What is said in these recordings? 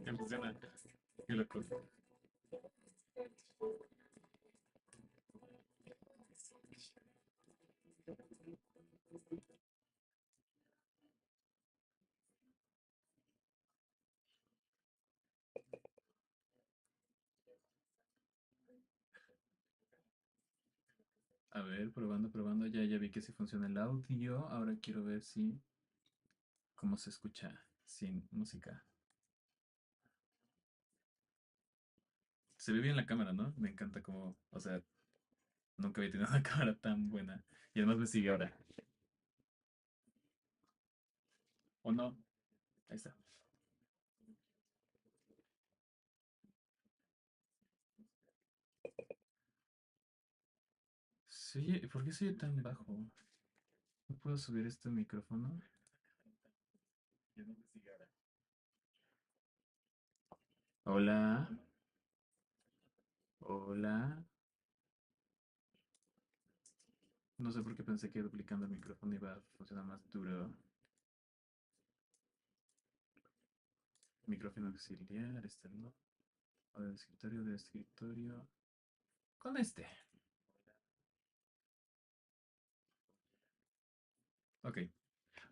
Emociona. Qué loco. A ver, probando, probando. Ya vi que sí funciona el audio. Ahora quiero ver si cómo se escucha sin música. Se ve bien la cámara, ¿no? Me encanta como, o sea, nunca había tenido una cámara tan buena. Y además me sigue ahora. ¿O no? Ahí está. Sí, ¿por qué soy tan bajo? ¿No puedo subir este micrófono? Ya no me sigue ahora. Hola, hola. No sé por qué pensé que duplicando el micrófono iba a funcionar más duro. Micrófono auxiliar, este no. O de escritorio, de escritorio. Con este. Ok.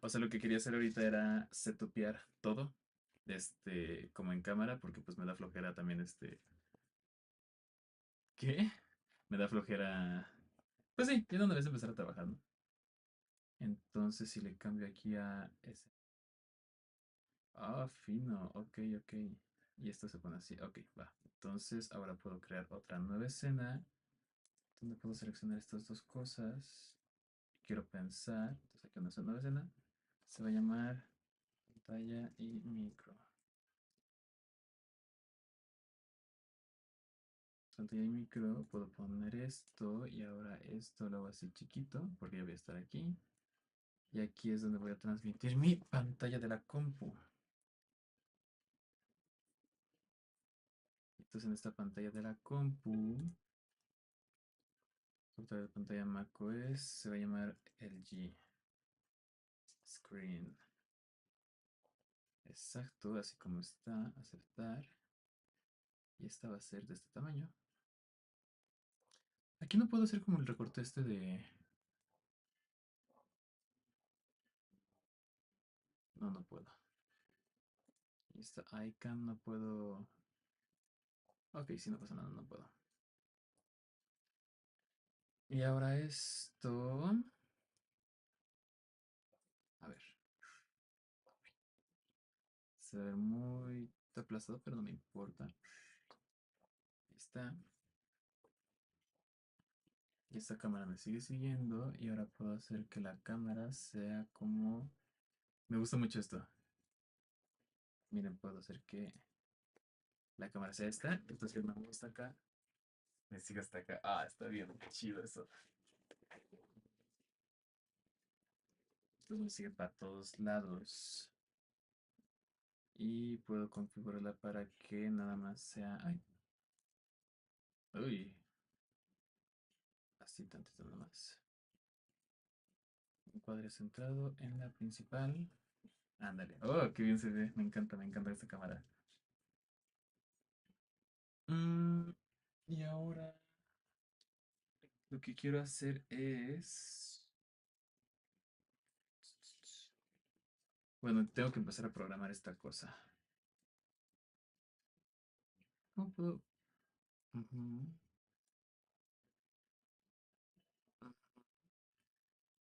O sea, lo que quería hacer ahorita era setupear todo. Como en cámara, porque pues me da flojera también ¿Qué? Me da flojera. Pues sí, ya no debes empezar a trabajar, ¿no? Entonces, si le cambio aquí a ese. Ah, fino. Ok, ok. Y esto se pone así. Ok, va. Entonces, ahora puedo crear otra nueva escena donde puedo seleccionar estas dos cosas. Quiero pensar. Entonces, aquí una nueva escena. Se va a llamar pantalla y micro. Pantalla y micro. Puedo poner esto y ahora esto lo hago así chiquito porque ya voy a estar aquí. Y aquí es donde voy a transmitir mi pantalla de la compu. Entonces en esta pantalla de la compu, de pantalla macOS, se va a llamar LG Screen. Exacto, así como está, aceptar. Y esta va a ser de este tamaño. Aquí no puedo hacer como el recorte de... No, no puedo. Y esta icon no puedo... Ok, si no pasa nada, no puedo. Y ahora esto... A ver. Se ve muy aplastado, pero no me importa. Ahí está. Y esta cámara me sigue siguiendo. Y ahora puedo hacer que la cámara sea como... Me gusta mucho esto. Miren, puedo hacer que la cámara sea esta. Entonces me gusta acá. Me sigue hasta acá. Ah, está bien chido eso. Entonces me sigue para todos lados. Y puedo configurarla para que nada más sea... Ay, uy. Así tantito nada más. Un cuadro centrado en la principal. Ándale. Oh, qué bien se ve. Me encanta esta cámara. Mm, y ahora lo que quiero hacer es... Bueno, tengo que empezar a programar esta cosa. ¿Cómo puedo? Ujú.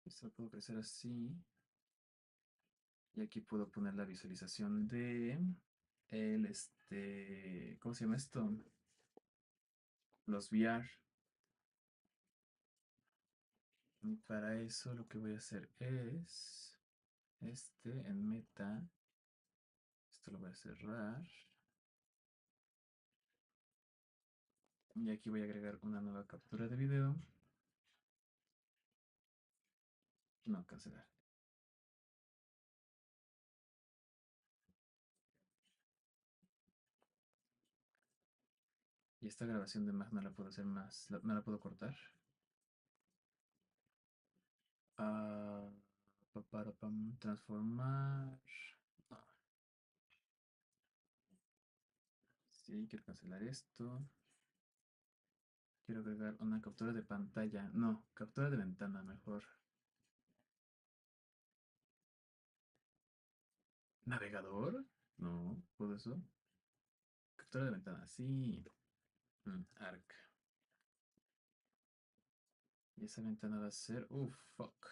Esto lo puedo crecer así. Y aquí puedo poner la visualización de ¿cómo se llama esto? Los VR. Y para eso lo que voy a hacer es en meta. Esto lo voy a cerrar. Y aquí voy a agregar una nueva captura de video. No, cancelar. Y esta grabación de más no la puedo hacer más. No la puedo cortar. Ah, transformar. No. Sí, quiero cancelar esto. Quiero agregar una captura de pantalla. No, captura de ventana mejor. ¿Navegador? No, ¿puedo eso? Captura de ventana, sí. Arc. Y esa ventana va a ser. Fuck.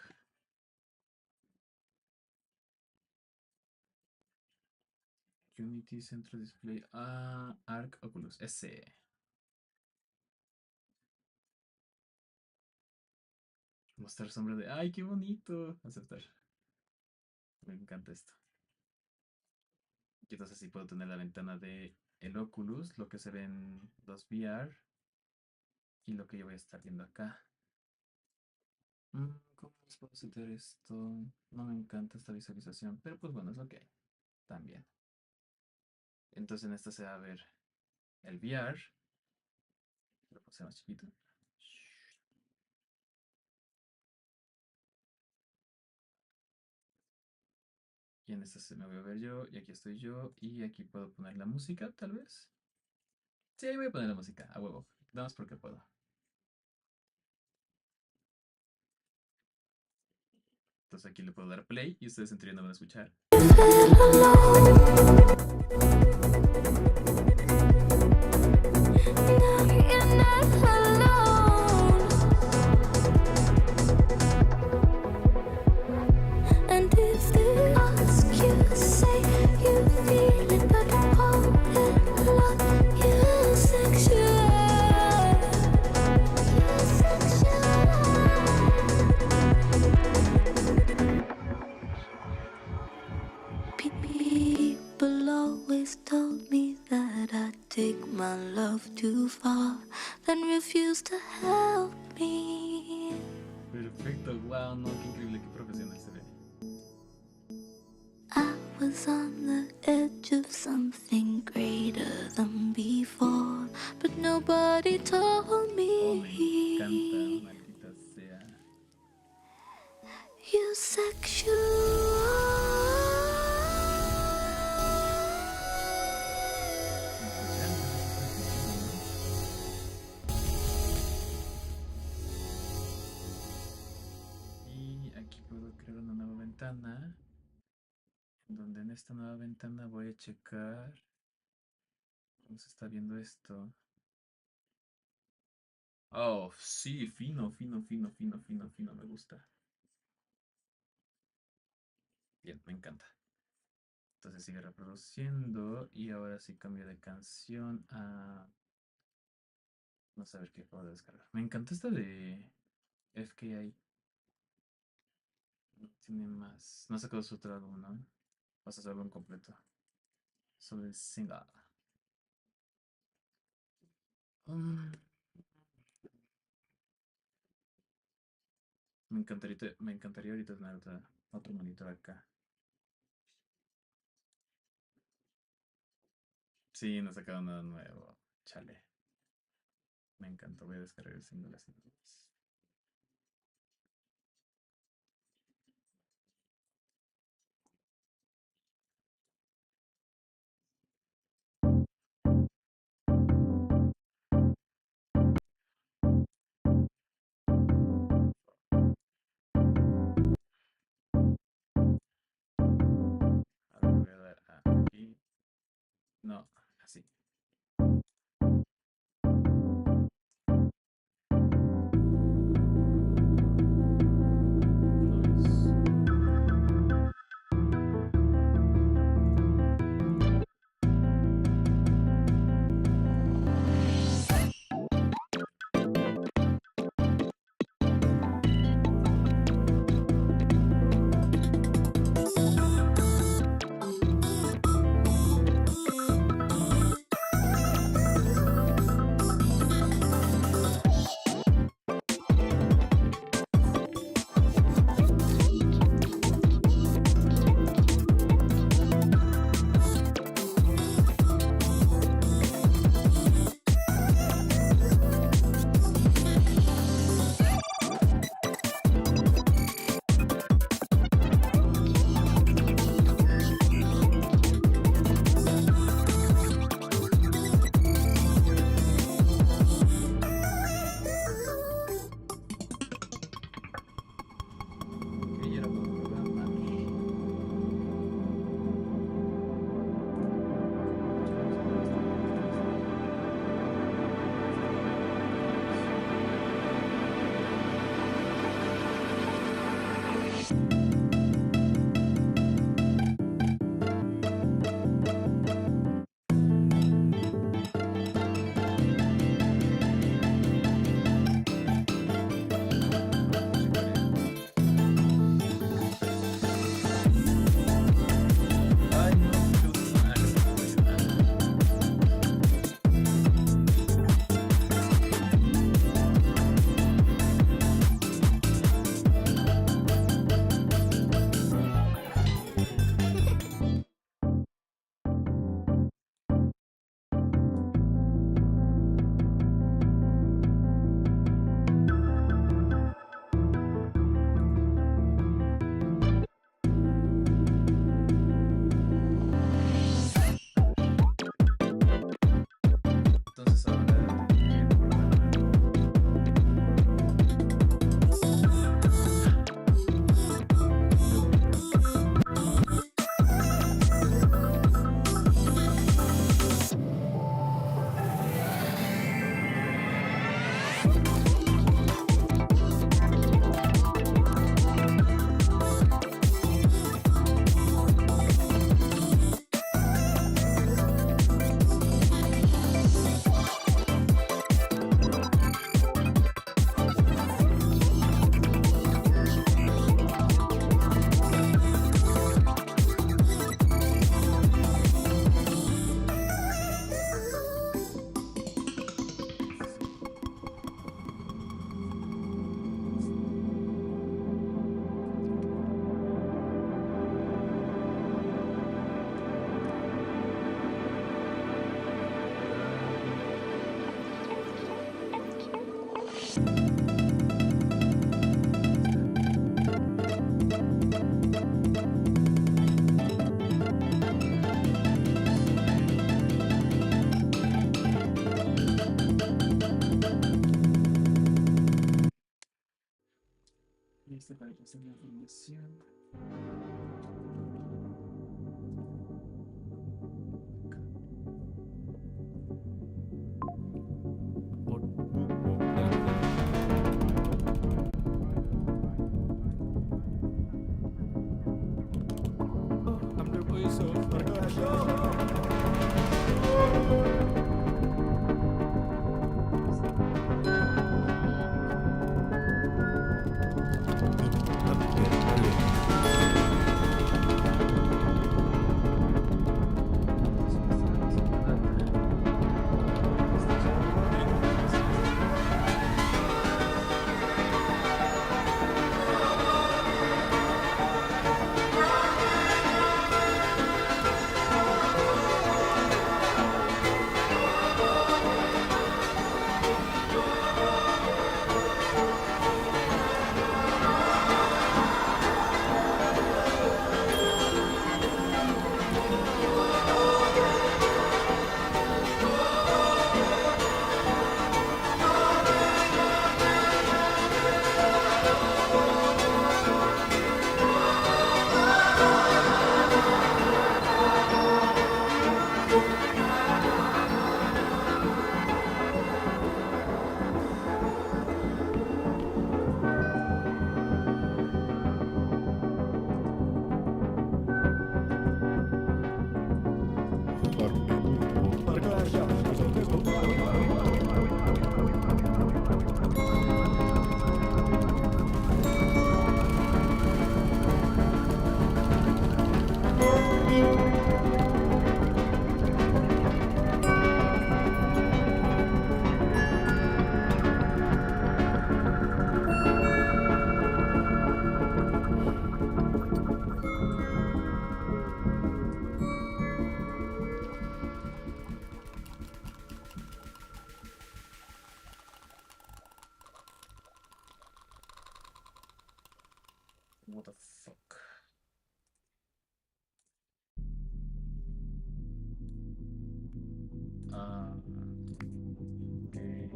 Unity Centro Display. Arc Oculus. S. Mostrar sombra de. ¡Ay, qué bonito! Aceptar. Me encanta esto. Y entonces así puedo tener la ventana de el Oculus, lo que se ve en los VR y lo que yo voy a estar viendo acá. ¿Cómo les puedo hacer esto? No me encanta esta visualización, pero pues bueno, es lo que hay. También. Entonces en esta se va a ver el VR. Lo puse más chiquito. Y en esta se me voy a ver yo, y aquí estoy yo, y aquí puedo poner la música, tal vez. Sí, ahí voy a poner la música, a huevo. Nada más porque puedo. Entonces aquí le puedo dar play y ustedes en teoría no van a escuchar. People always told me that I'd take my love too far, then refuse to help me. Perfecto, wow, no, qué increíble, qué profesional se ve. I was on the edge of something greater than before, but nobody told me. Me encanta, maldita sea. You sexual. Y aquí puedo crear una nueva ventana. Donde en esta nueva ventana voy a checar cómo se está viendo esto. Oh, sí, fino, fino, fino, fino, fino, fino, me gusta. Bien, me encanta. Entonces sigue reproduciendo y ahora sí cambio de canción a... No saber qué puedo descargar. Me encanta esta de FKI. No tiene más. No ha sacado su otro álbum, ¿no? Vas a su álbum completo. Sobre el single. Mm, me encantaría ahorita tener otro monitor acá. Sí, no ha sacado nada nuevo. Chale. Me encantó. Voy a descargar el single así. Ahora le voy a dar a aquí. No, así. Noise. para pasar la información. What the fuck? Okay.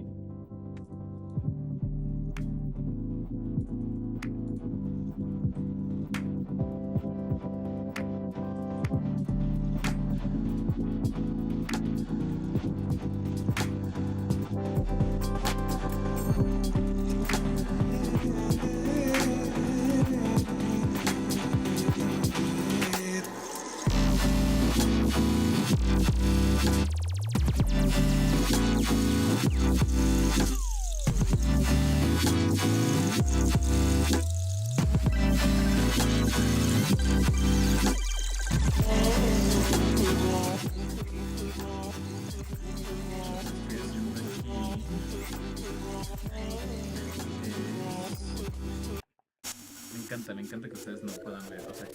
Me encanta que ustedes no puedan ver, o sea,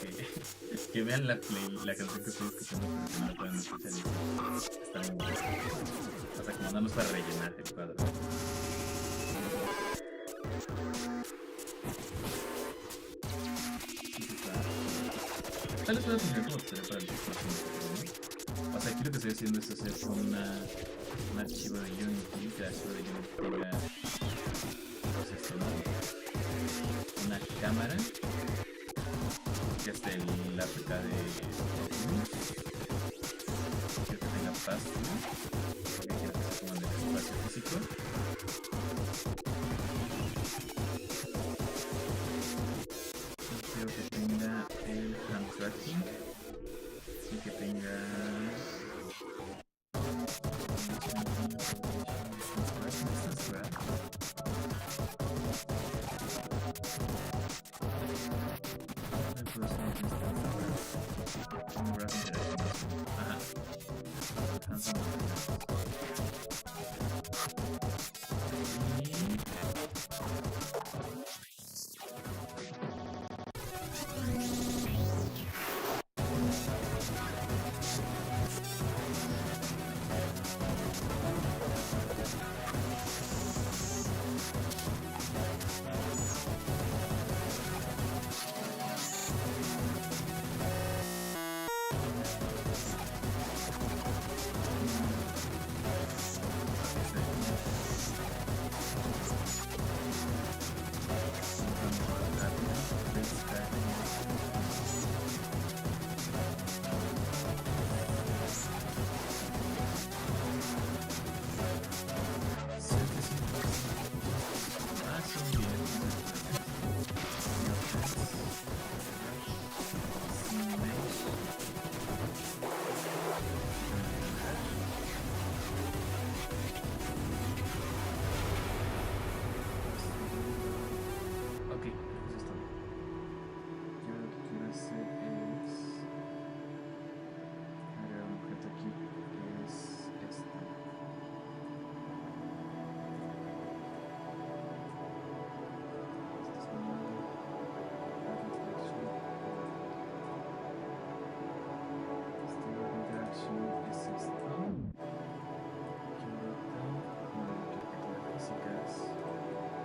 que vean la canción que estoy escuchando, pero que no la puedan escuchar. Está bien bonito. O sea, como nada más para rellenar el cuadro. Tal vez pueda funcionar como tutorial para el próximo video, ¿no? O sea, aquí lo que estoy haciendo es hacer un archivo de Unity, que el archivo de Unity tenga, pues esto, ¿no? Una cámara, que esté el APK de probemos, que tenga pasto, porque quiero que se ponga en el espacio físico. Quiero que tenga el hand tracking y que tenga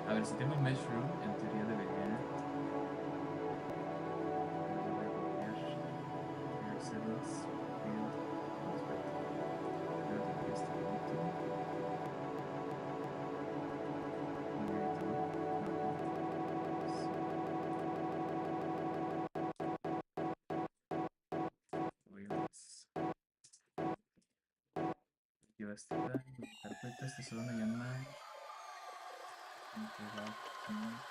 A ver, si tengo Mesh Room, en teoría debería. Voy a copiar. Clear settings. Build. No, espérate. Creo que debería estar bonito. Muy bonito, ¿no? No. Sí. Builds. Lleva este tag. Carpeta. Este se van a llamar. Introduction.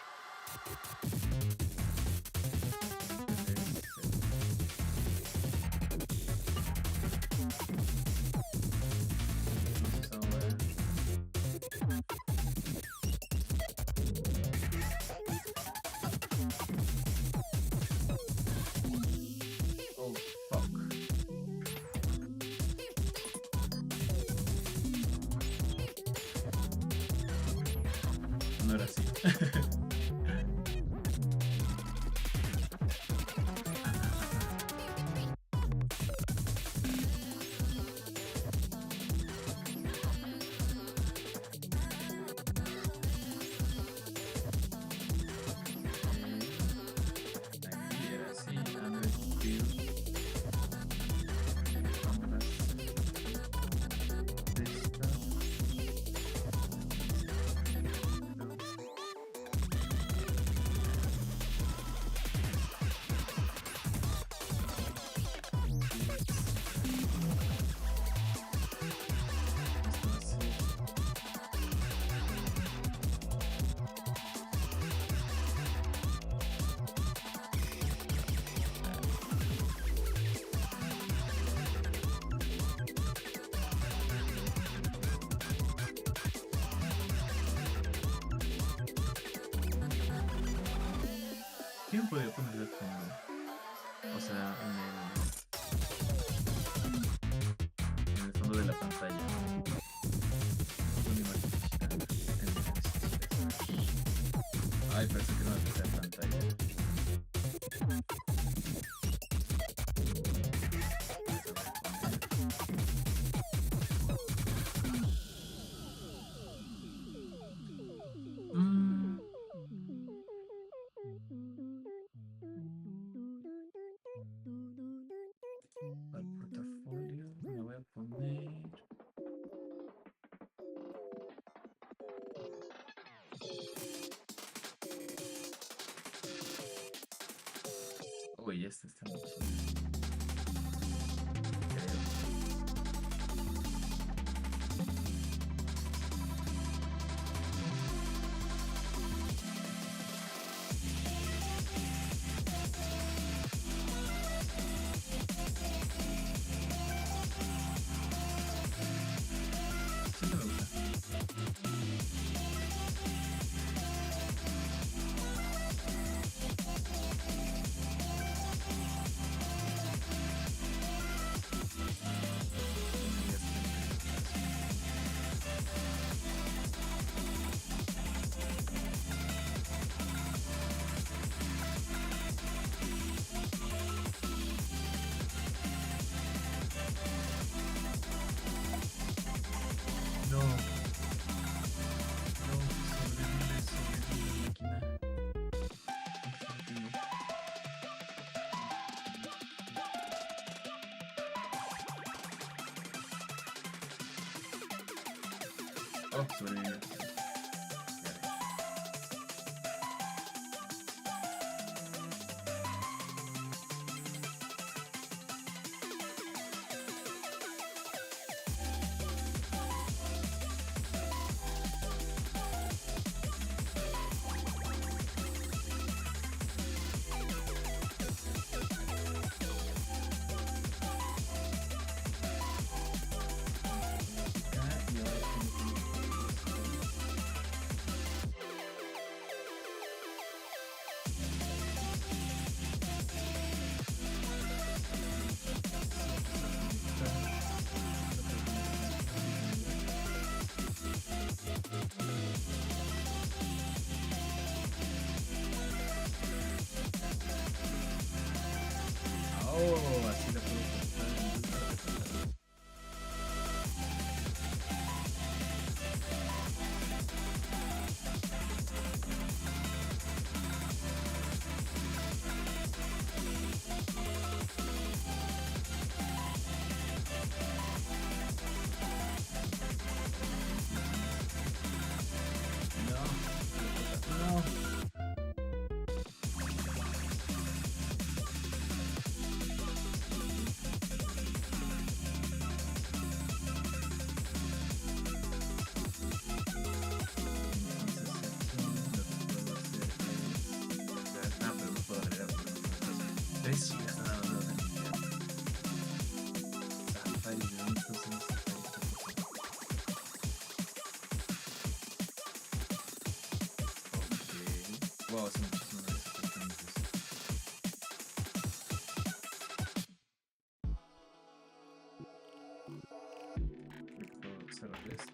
Entonces ahora. Oh, fuck. No era así. Aquí era así. Android Build. Cámaras. Desktop. Esto va a ser. ¿Quién podría poner de fondo? O sea, en el fondo de la pantalla. Una imagen digital. Ay, parece que no va a pasar pantalla. Mm, Para el portafolio me voy a poner. Uy, este está muy chido. Creo. Sí, me gusta. No, no, sobrevive, sobrevive, máquina. ¿Cuánto tiempo tengo? Oh, sobrevive. Y ahora tengo oh, así la puedo cortar en dos carpetas. Wow, hace muchísimo no había exactamente eso. Creo que puedo cerrar esto.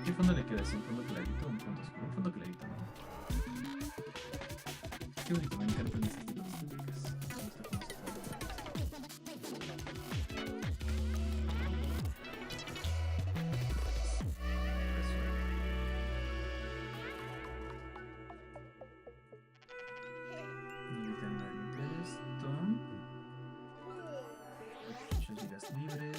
¿Qué fondo le queda? ¿Es un fondo clarito o un fondo oscuro? Un fondo clarito, ¿no? Qué bonito, me encantan este tipo de estéticas. Me gusta cómo se ahorita no hay limpiar esto. 8 gigas libres.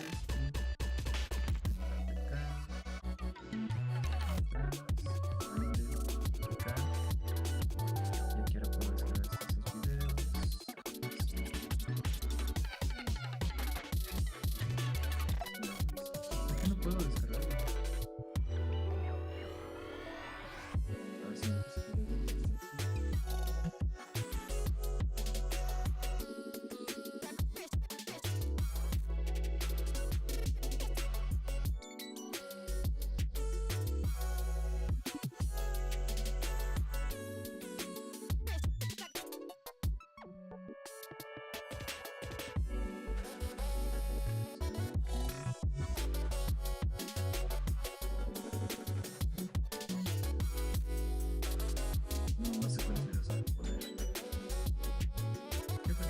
No sé cuáles videos voy a poner. Creo que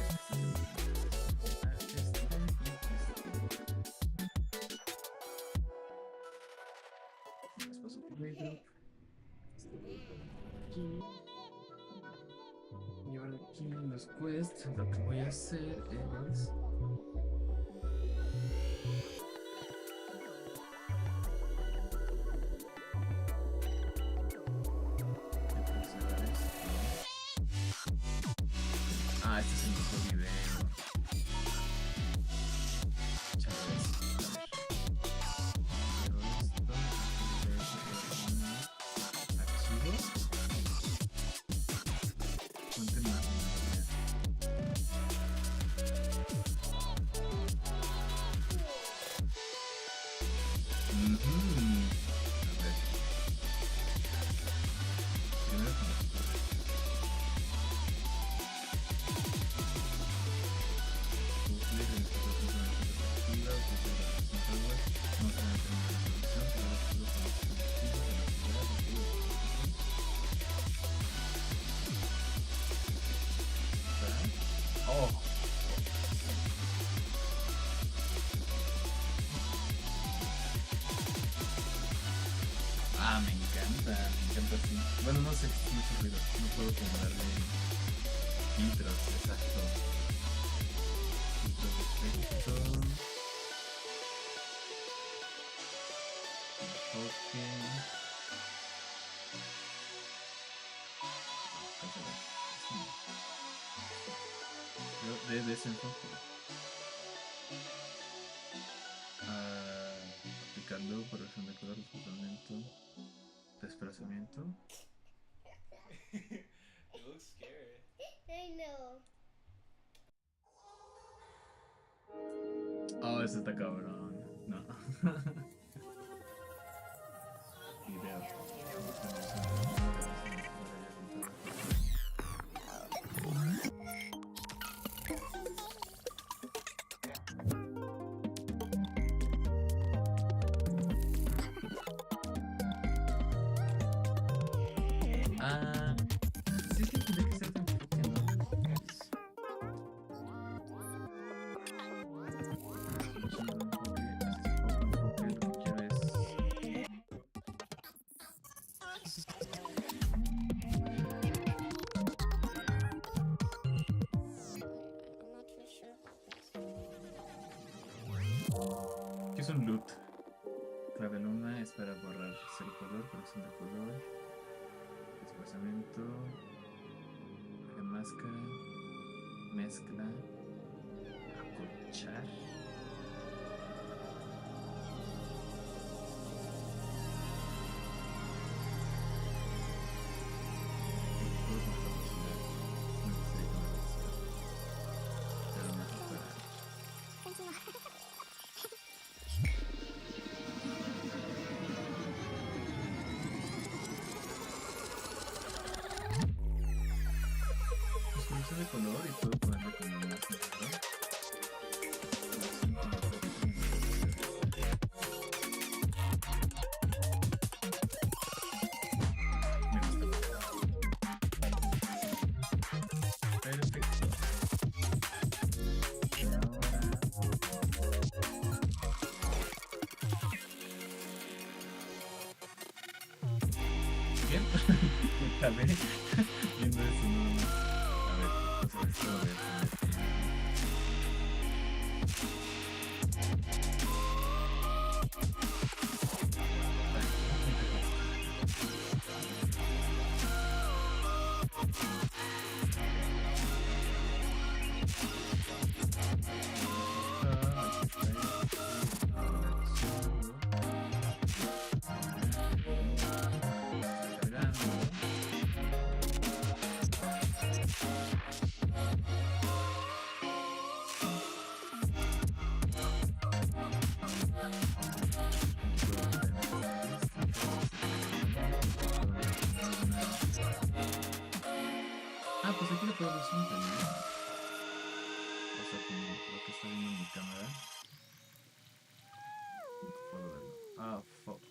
después un ruido. Aquí. Y ahora aquí en los quests lo que voy a hacer es cerrar esto. Ah, este es el mismo video. Chavales. Archivos. Fuente más. A ver. Primero con los oh. Ah, me encanta así. Bueno, no sé, mucho ruido. No puedo como darle intros, exacto. Intros de efecto. Enfoque. De desenfoque. Aplicando corrección de color, desplazamiento. Desplazamiento. It looks scary. I know. Oh, ese está cabrón. No. Video. Ah, sí, es que tendría que ser de enfoque, ¿no? ¿Qué es un loop? Clave luna es para borrar cero color, corrección de color, desplazamiento, máscara, mezcla, acolchar. cambiaste de color y puedo ponerle como más negro. Perfecto. Y ahora... Bien. Me acabé viendo eso nada más. A ver, pues esto voy a poner aquí. Ah, pues aquí lo puedo ver siempre, ¿no? O sea, como lo que está viendo en mi cámara. No puedo verlo. Ah, fuck.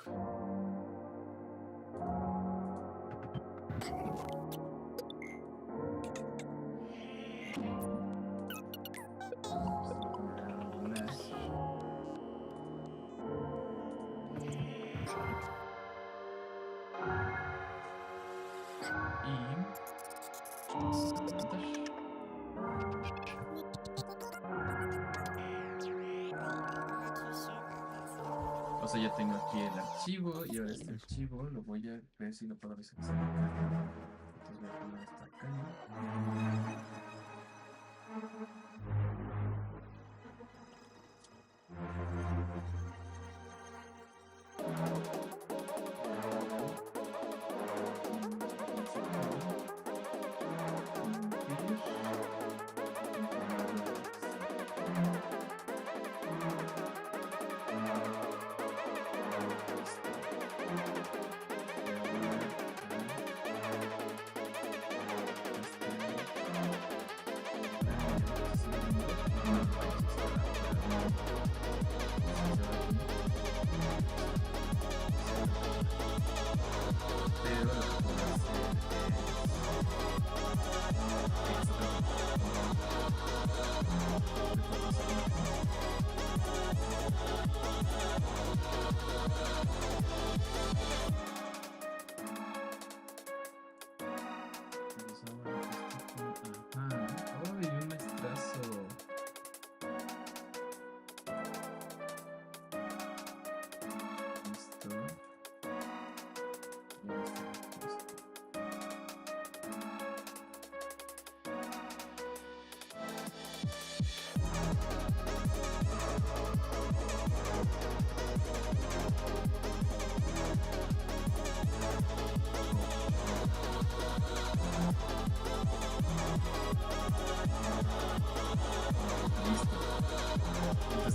O sea, ya tengo aquí el archivo y ahora este archivo lo voy a ver si lo puedo visualizar. Entonces voy a poner esto acá.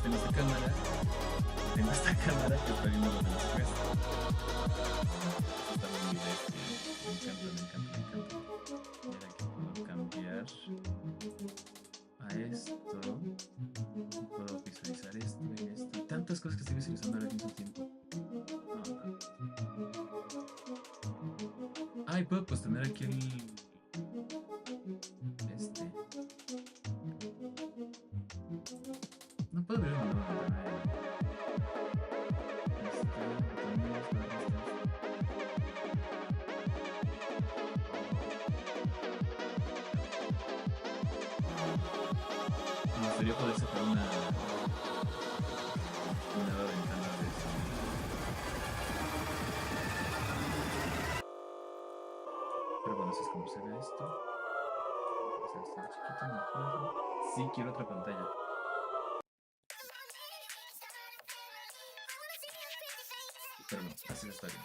Tengo esta cámara, tengo esta cámara que está viendo lo de las quests. Está muy divertido, me encanta, me encanta, me encanta. Y ahora aquí puedo cambiar a esto, puedo visualizar esto y esto. Tantas cosas que estoy visualizando al mismo tiempo. Ah, y puedo pues tener aquí el... No puedo ver el menú. Me gustaría poder sacar una nueva ventana de eso. Pero bueno, así es como se ve esto. Vamos a hacer esto chiquito, no puedo. Sí, quiero otra pantalla. Pero no, así está bien.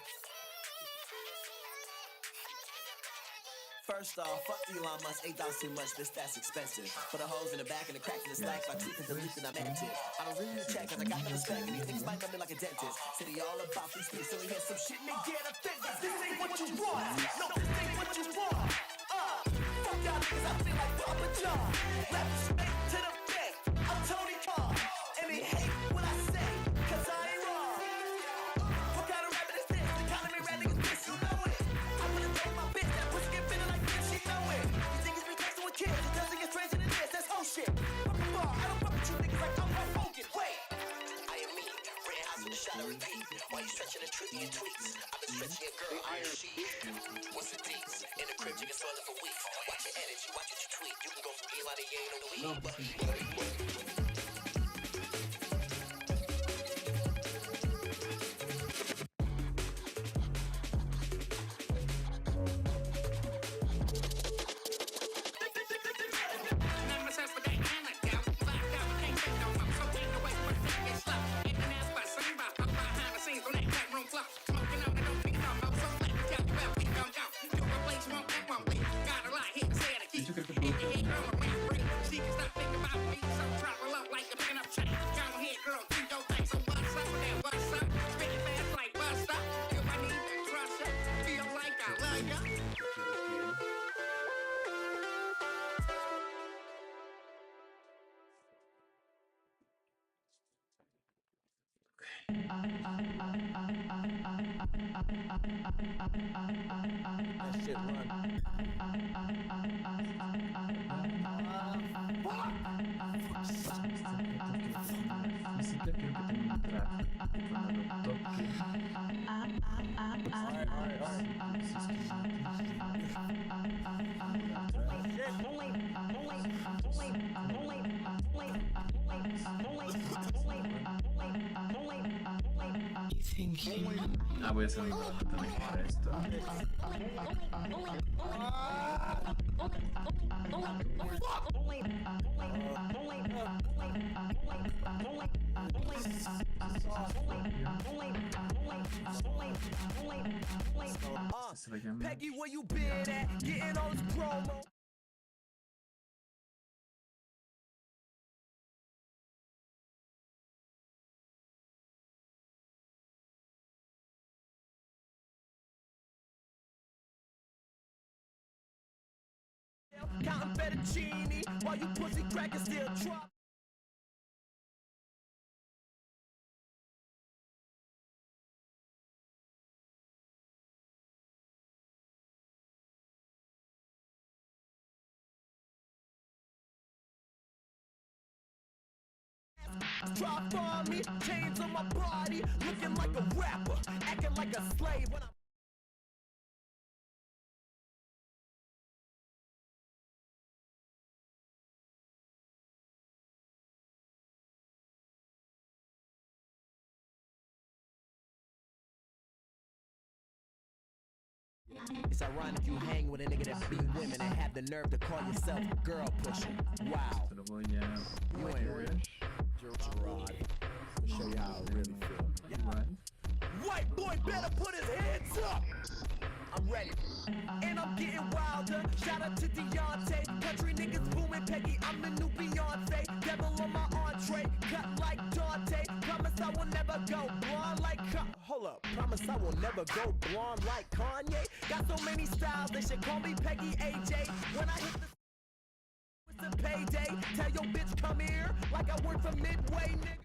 First off, fuck Elon Musk, $8 too much, that's expensive. For the holes in the back and the cracks in the stack, my teeth and delete and I'm active. I don't really check cause I got no respect and these things might know me like a dentist. City all about these things, so we hear some shit and they get offended. This ain't what you want, no, this ain't what you want. Fuck y'all cause I feel like Papa John. Rap straight to the face. I'm Tony Khan. And they hate what I say, cause I ain't wrong. What kind of rapping is this? The kind of me rapping is this, you know it. I put it on my bitch, that pussy get bigger like this, she know it. You think it's me texting with kids, it doesn't get stranger than this, that's whole shit. Fuck the bar, I don't fuck with you niggas like I'm Hulk Hogan. Wait, I am me, red eyes with a shot of repeat. While you stretching the truth in your tweets, I've been stretching your girl, iron sheet. What's the deets? In the crib, you can swallow for weeks. Watch your energy, watch what you tweet. You can go from Eli to Yang on the week. Yo creo que puedo terminar. That shit run. Ah, voy a hacer una ventana para esto. Se va a llamar. Peggy, where you been at? Getting all this promo. Counting fettuccine while you pussy crackers still drop. Drop on me, chains on my body, looking like a rapper, acting like a slave when I'm It's ironic you hang with a nigga that beat women and have the nerve to call yourself a girl pusher. Wow. Se lo voy a. You ain't rich. Gerard. Show you how I really feel. Igual. White boy better put his hands up. I'm ready. And I'm getting wilder. Shout out to Deontay. Country niggas booming Peggy. I'm the new Beyonce. Devil on my entree. Cut like Dante. Promise I will never go blonde like Hold up. Promise I will never go blonde like Kanye. Got so many styles. They should call me Peggy AJ. When I hit the it's a payday. Tell your bitch come here. Like I work for Midway, nigga.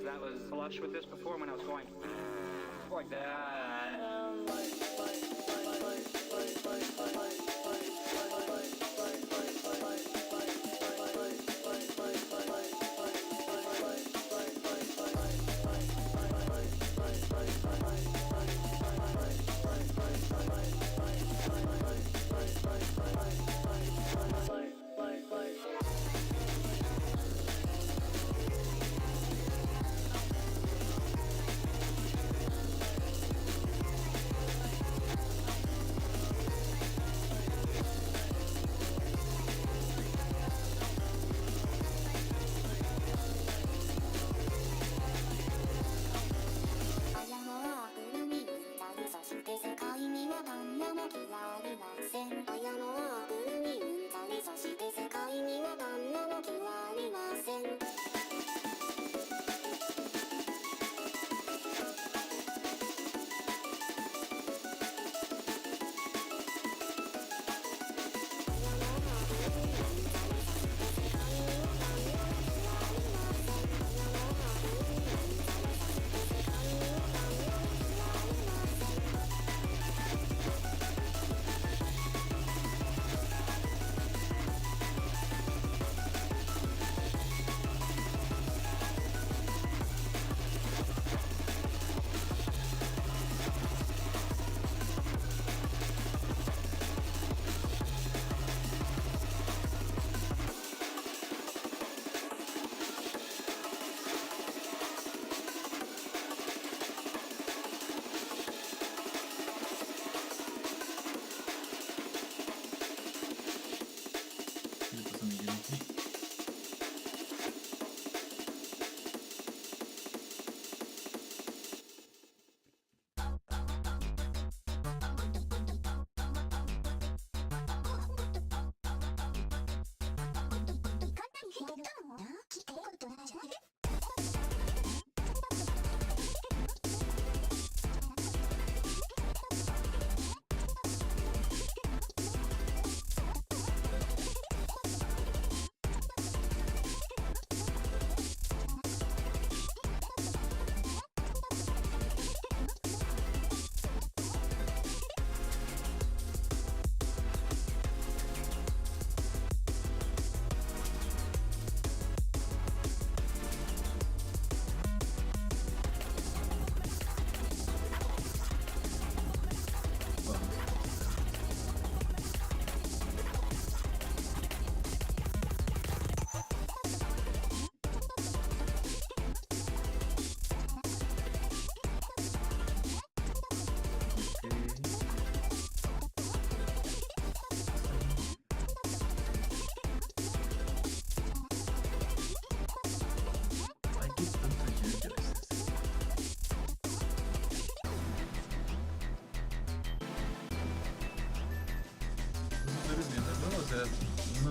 That was flush with this before when I was going like that.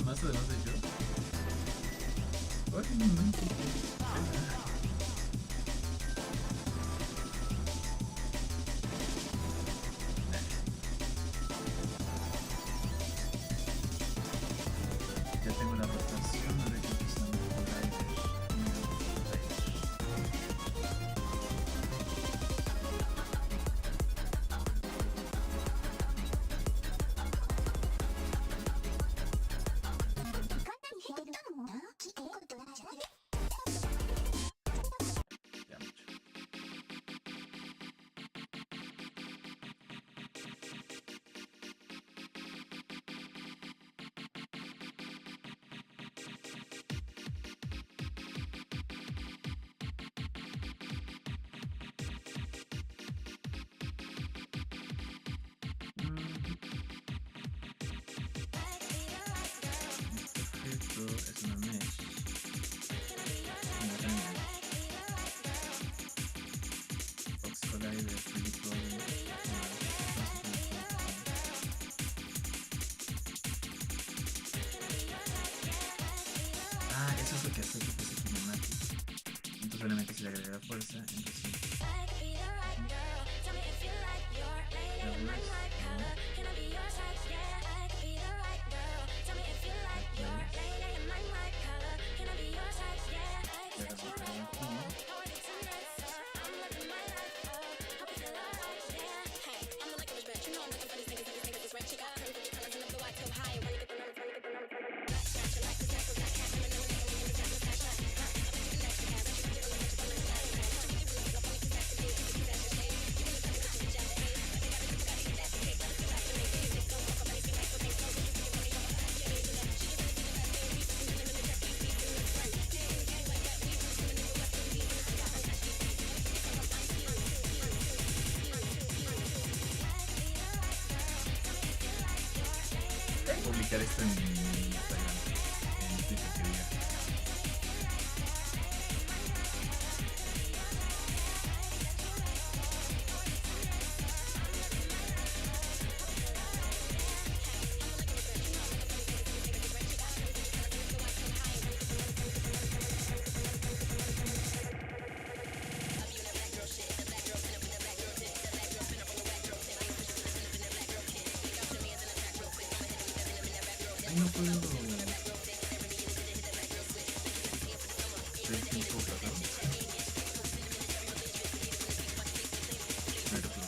más además de yo? Ay, un momento. Ya tengo la rotación, a ver qué empezamos con ya mucho. Esto es una mesh, una render, Fox Collider, 3D Problem, eso es lo que hace que pase cinemático. Entonces solamente se le agrega fuerza, entonces publicar esto en Instagram, en Twitter que diga. Ay, no puedo ver tiempo pasado. Pero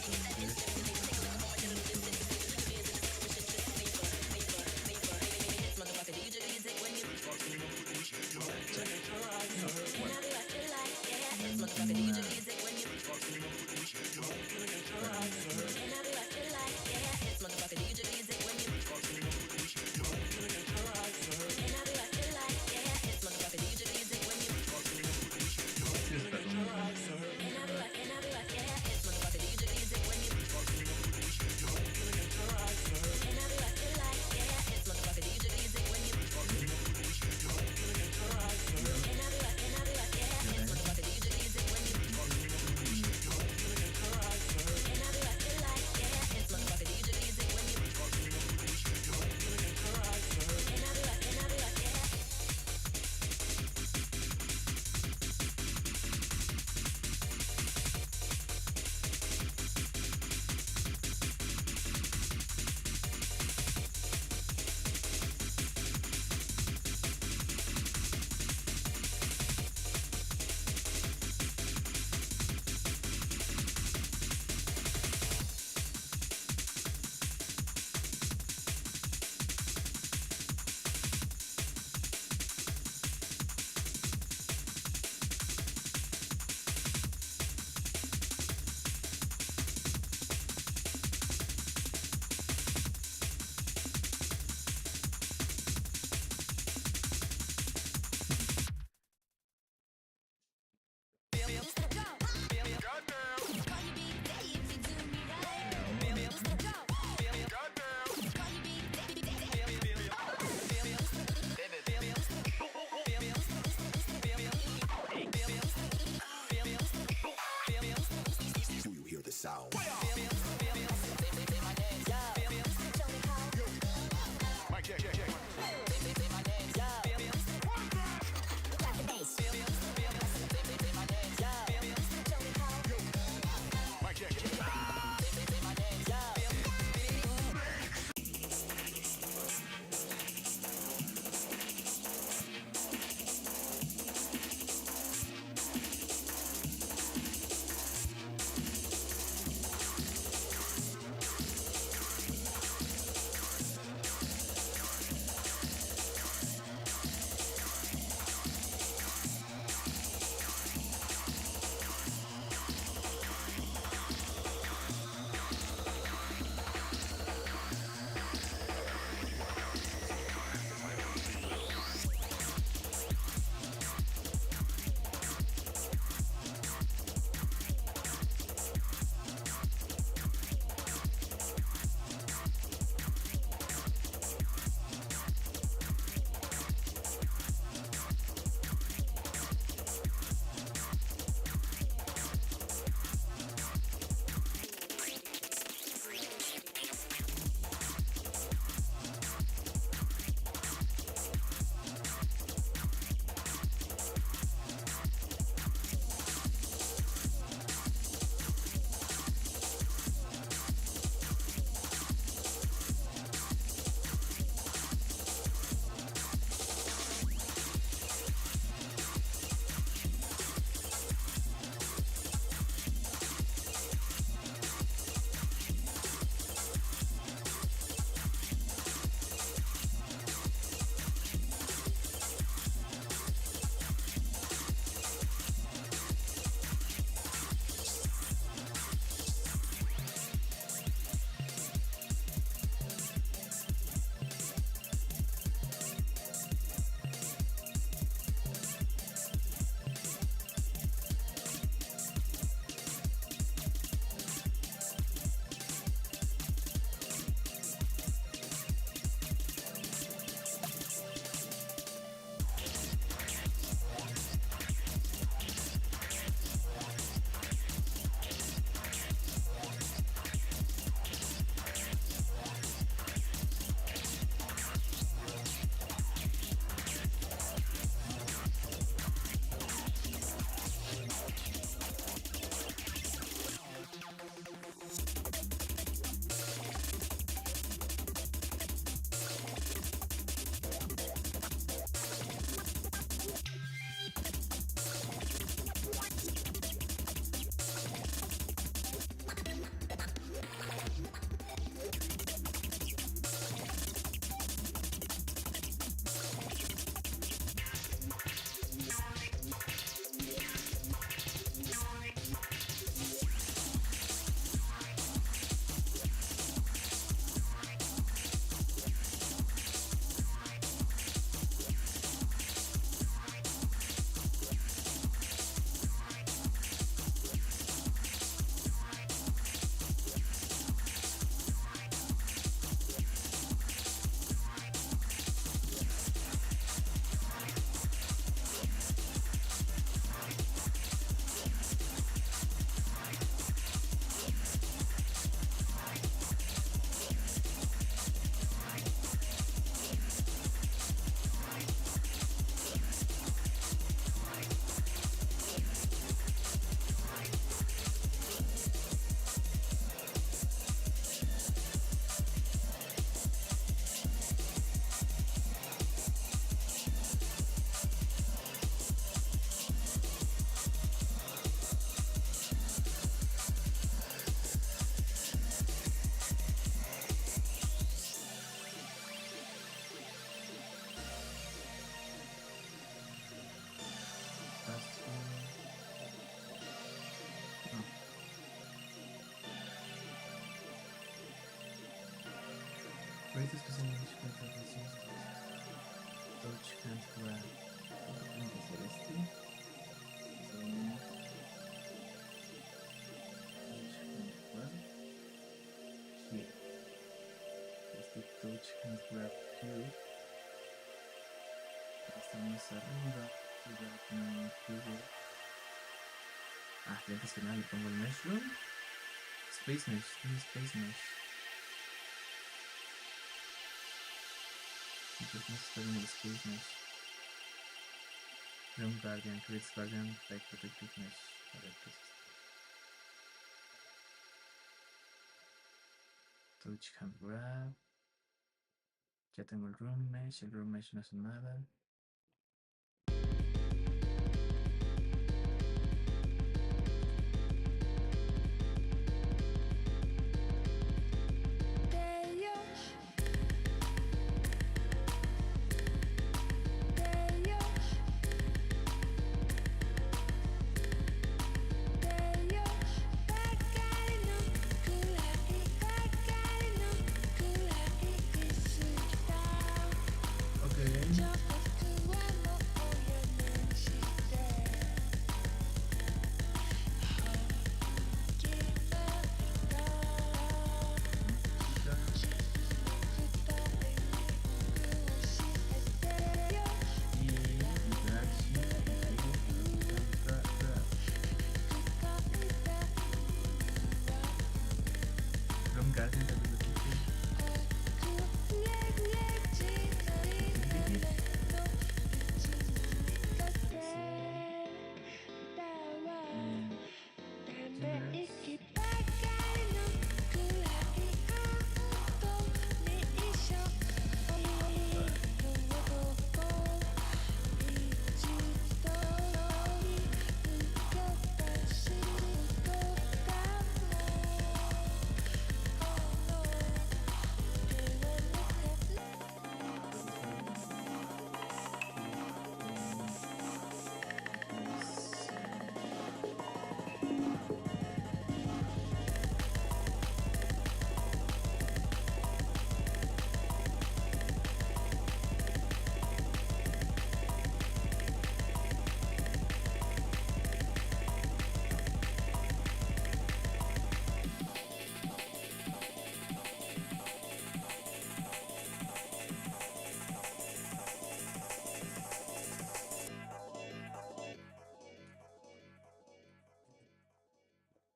This special music references touch hand grab. Tiene que ser este. Touch hand grab. Here. Este touch hand grab here. Estamos arriba. Y ya tenemos here. Y antes que nada le pongo el mesh room. Space mesh. Space mesh. Entonces no se está viendo el space mesh. Room guardian, creates guardian, like protective mesh. A ver qué es esto. Touch hand grab. Ya tengo el room mesh no hace nada.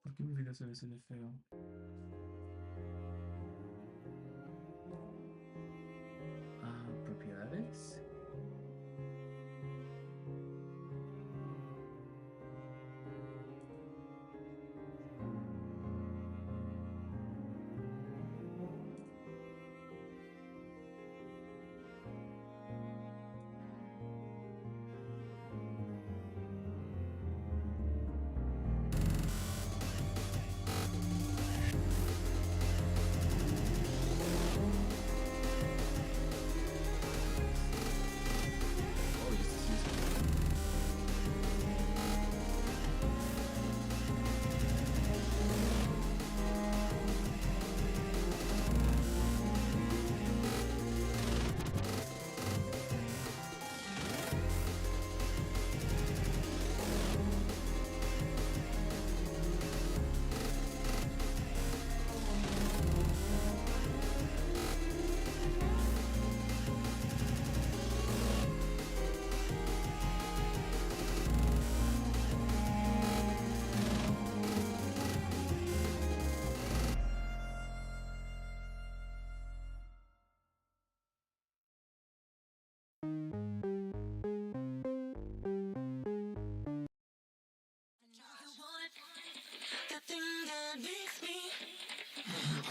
¿Por qué mi video se ve así de feo? Propiedades.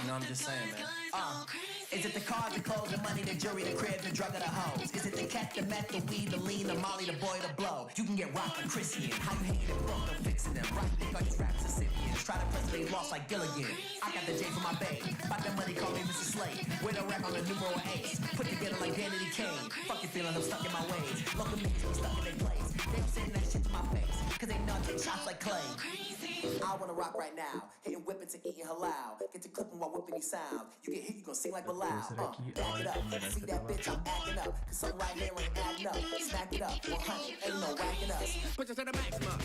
You know, I'm just saying, man. Is it the car, the clothes, the money, the jewelry, the crib, the drug, or the hoes? Is it the cat, the meth, the weed, the lean, the molly, the boy, the blow? You can get rocked like Christian. How you hating and broke, no fixing them. Right, they got these raps Scythians. Try to press they lost like Gilligan. I got the J for my babe. About that money, call me Mr. Slade. With a rap on the numero 8. Put together like Danny Kane. Fucking feeling I'm stuck in my ways. Local niggas be stuck in their place. They don't say that shit to my face. Cause they know I take shots like Clay. I wanna rock right now, hitting whipping to eating halal. Get to clipping while whipping these sounds. You get hit, you gon' sing like Lo puedo Bilal. hacer aquí. Back it Ahora up, poner see este that bitch, I'm trabajo. acting up. Cause some right here ain't adding up. Smack it up, 100, ain't no whacking us. Push it to the maximum.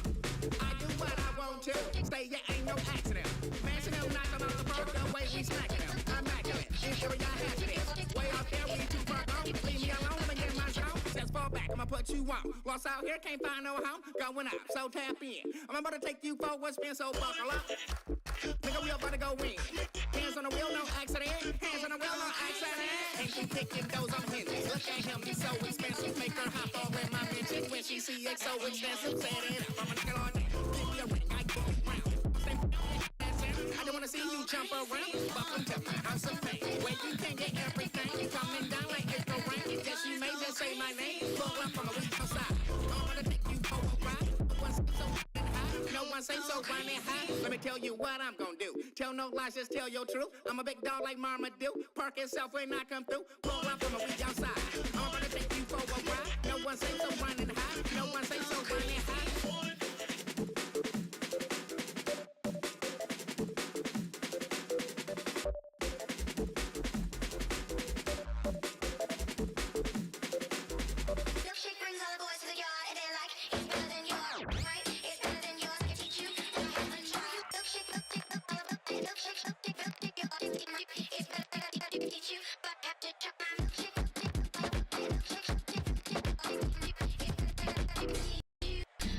I do what I want to. Stay, yeah, ain't no accident. Mashing them, knock them out the park, the way we smacking them. Immaculate, in area hazardous. Way out there, we too far gone. Leave me alone, I'ma get my zone. Just fall back, I'ma put you on. Lost out here, can't find no home. Going up, so tap in. I'm about to take you for what's been, so buckle up. Nigga, we about to go in. Hands on the wheel, no accident. Hands on the wheel, no accident. Ain't you picking those on hinges? Look at him, he's so expensive. Make her hop all in my mentions. When she see it so expensive, set it up. I'm a nigga on that. Give me a ring, I get it round. I don't wanna see you jump around. Welcome to my house of pain, where you can get everything coming down like it's the rain. Yes, you may just say my name. Pull up from a week outside. I'm gonna take you for a ride. No one say so running high. Let me tell you what I'm gonna do. Tell no lies, just tell your truth. I'm a big dog like Marmaduke. Park itself when I come through. Pull up from a week outside. I'm gonna take you for a ride. No one say so running high. No one say so running high. Milkshake brings all the boys to the yard and they're like, it's better than yours, right? It's better than yours, I can teach you, and I haven't tried. Milkshake, it's better than I can teach you, but I have to try my milkshake. It's better than I can teach you.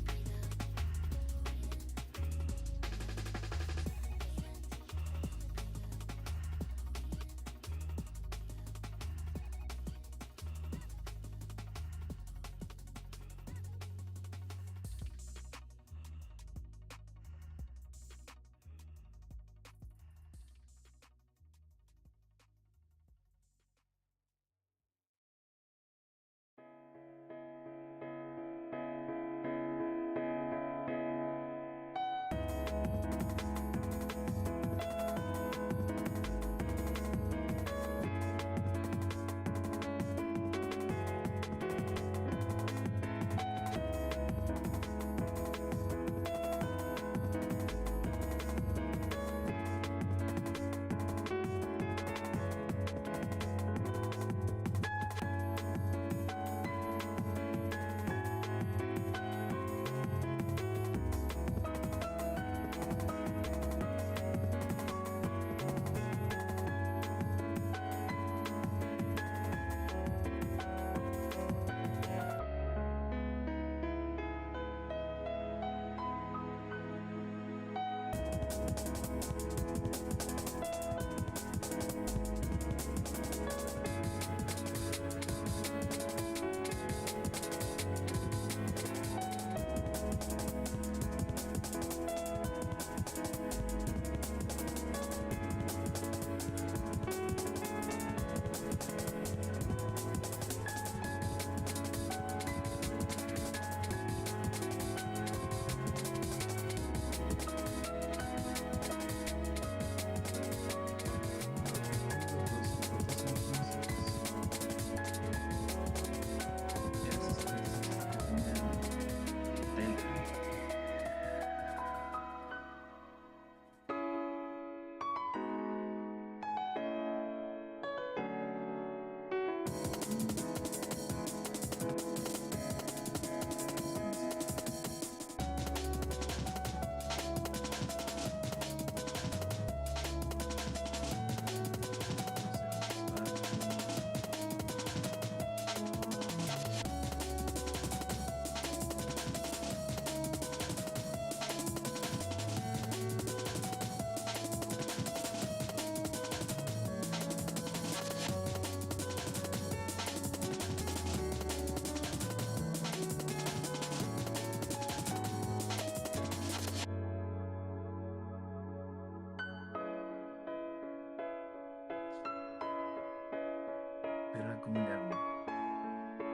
¿cómo le hago?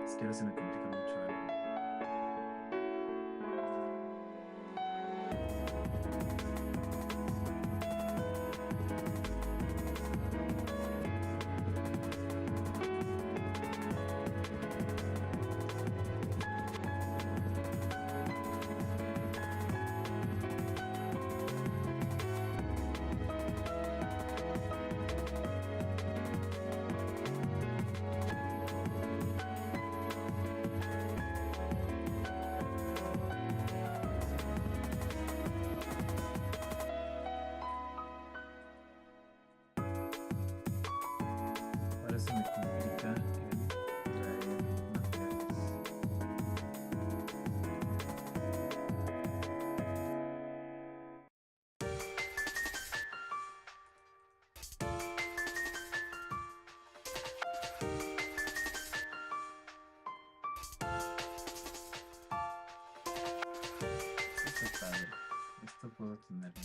Es que ahora se me complica mucho algo. Ahora se me complica el traer materiales. Esto está padre. Esto puedo tenerlo.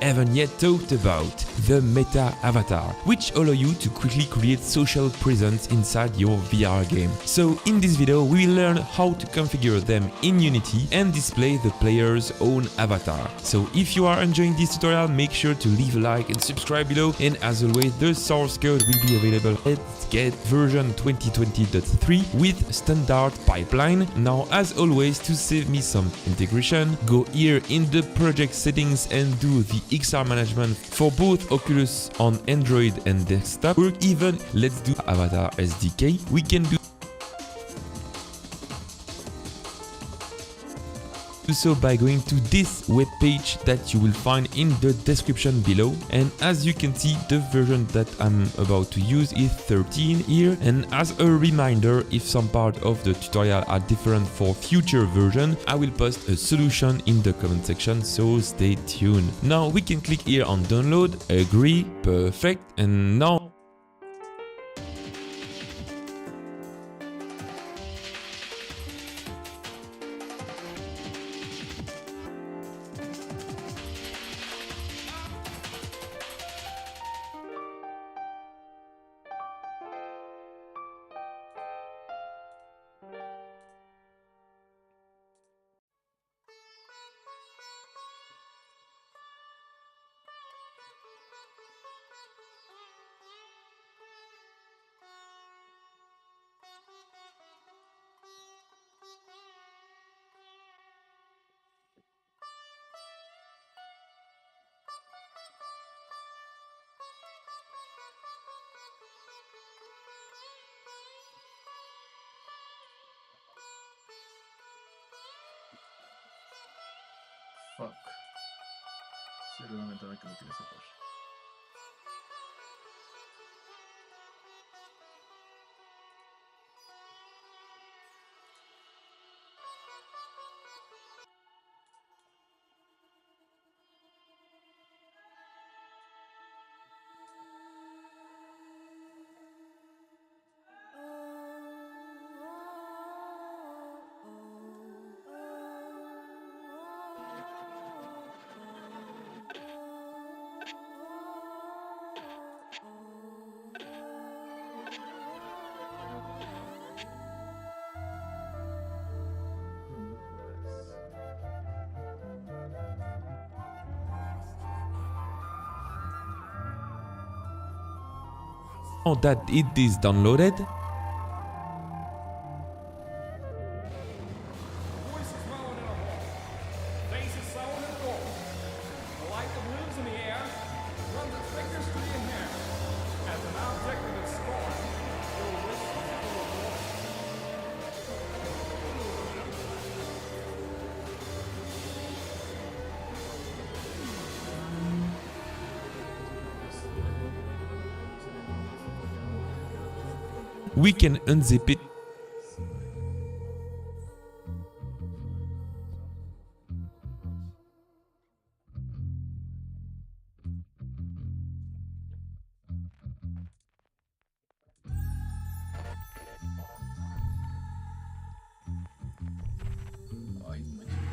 Haven't yet talked about the meta avatar, which allow you to quickly create social presence inside your VR game. So in this video we will learn how to configure them in Unity and display the player's own avatar. So if you are enjoying this tutorial, make sure to leave a like and subscribe below, and as always the source code will be available. Let's get version 2020.3 with standard pipeline. Now as always, to save me some integration, go here in the project settings and do the XR management for both Oculus on Android and desktop, or even let's do Avatar SDK. We can do so by going to this web page that you will find in the description below, and as you can see the version that I'm about to use is 13 here, and as a reminder, if some part of the tutorial are different for future version, I will post a solution in the comment section, so stay tuned. Now we can click here on download, agree, perfect, and now Fuck. Será una ventana que no quiere cerrar. Now that it is downloaded, Voices rolling in a hall. Faces sewn in a wall. The light that lives in the air runs its fingers to the inherent. As an object of its scorn, your wish is the reward. we can unzip it. Ay, no manches.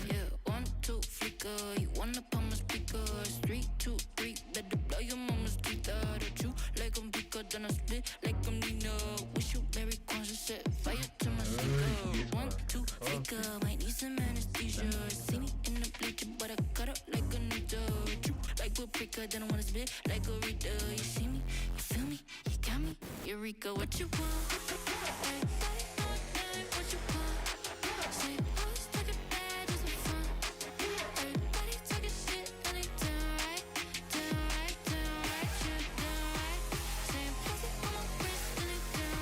Yeah, 1, 2, flicker. You wanna pump my speakers. 3, 2, 3, better blow your mama's teeth out. At you like I'm bigger than a split, like I'm Nina. Wish you Merry Christmas, set fire to my speaker. 1, 2, flicker. Might need some anesthesia. See me in the bleacher, but I cut up like a ninja. You like a pricker, then I wanna spit like a reader. You see me, you feel me, you got me. Eureka, what you want? What you want? Say, boys, take it bad, do some fun. Everybody talking shit, and they down right, down right, down right, shit down right. Saying pussy on my wrist, and they down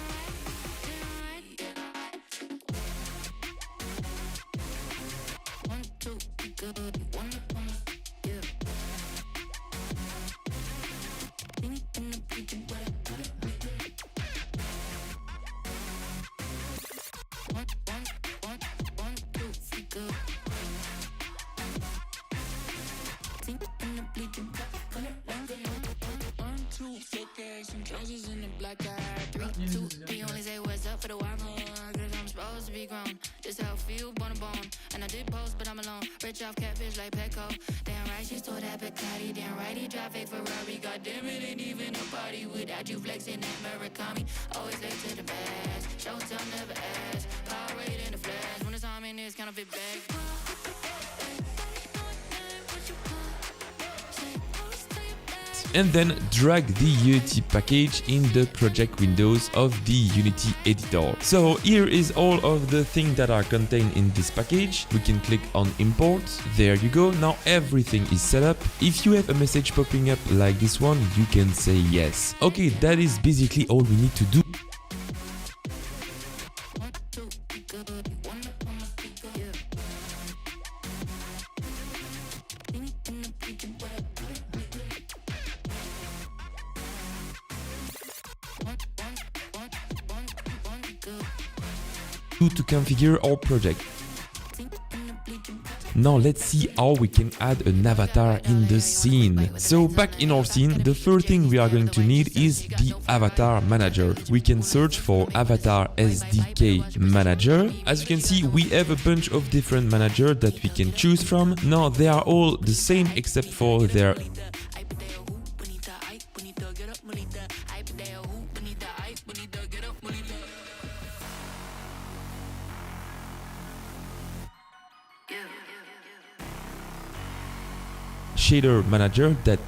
right, down right, down right. 1, 2, be good. You wanna come, yeah. See me in the bleacher, but I cut it. 1, 2, be good. See me in the bleacher, but I cut it. 1, 2, flickers, some choices in the black eye. 3, 2, 3, only say what's up for the wild one. Cause I'm supposed to be grown. Just how I feel, bone to bone. And I did post, but I'm alone. Rich off catfish like Petco. Damn right, she stole that Bacardi. Damn right, he drive fake Ferrari. God damn it, ain't even a party without you flexing that Murakami. Always late to the best. Showtime never ask. Power rate in the flash. When it's time in this counterfeit bag. And then drag the Unity package in the project windows of the Unity editor. So here is all of the things that are contained in this package. We can click on import. There you go. Now everything is set up. If you have a message popping up like this one, you can say yes. Okay, that is basically all we need to do. To configure our project. Now let's see how we can add an avatar in the scene. So back in our scene, the first thing we are going to need is the avatar manager. We can search for avatar SDK manager. As you can see, we have a bunch of different managers that we can choose from. Now they are all the same except for their shader manager that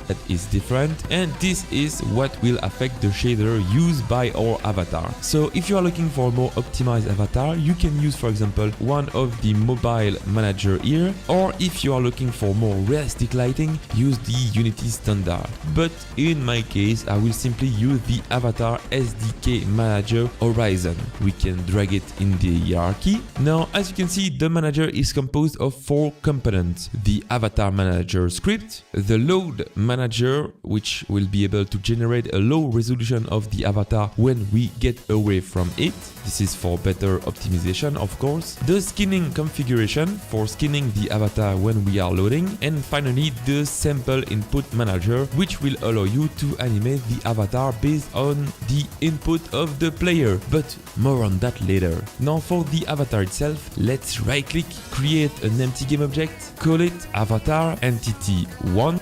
that is different, and this is what will affect the shader used by our avatar. So if you are looking for a more optimized avatar, you can use, for example, one of the mobile manager here, or if you are looking for more realistic lighting, use the Unity standard. But in my case, I will simply use the avatar SDK manager horizon. We can drag it in the hierarchy. Now, as you can see, the manager is composed of 4 components: the avatar manager script, the load manager, which will be able to generate a low resolution of the avatar when we get away from it. This is for better optimization, of course. The skinning configuration for skinning the avatar when we are loading. And finally, the sample input manager, which will allow you to animate the avatar based on the input of the player. But more on that later. Now for the avatar itself, let's right click, create an empty game object, call it avatar entity 1.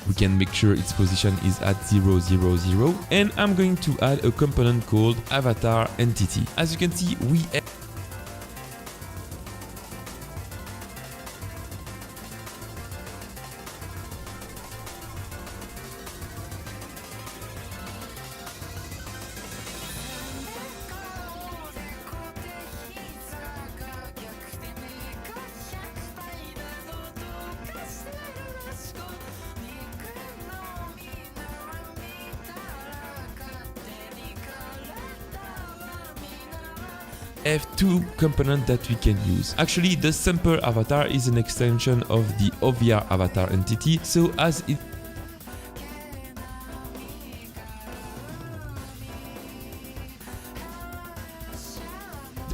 We can make sure its position is at 0, 0, 0, and I'm going to add a component called avatar entity. As you can see, we have 2 components that we can use. Actually, the sample avatar is an extension of the OVR avatar entity, so as it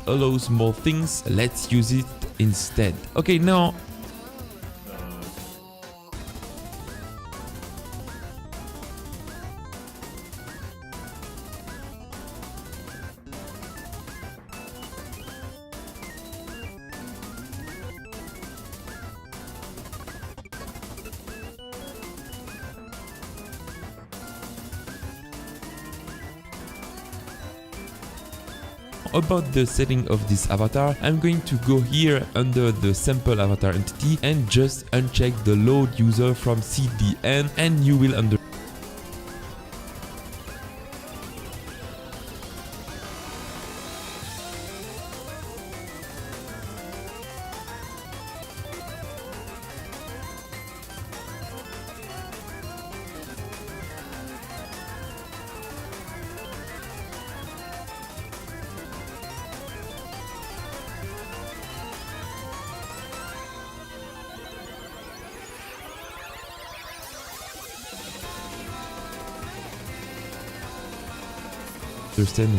allows more things, let's use it instead. Okay, now about the setting of this avatar, I'm going to go here under the sample avatar entity and just uncheck the load user from CDN, and you will understand.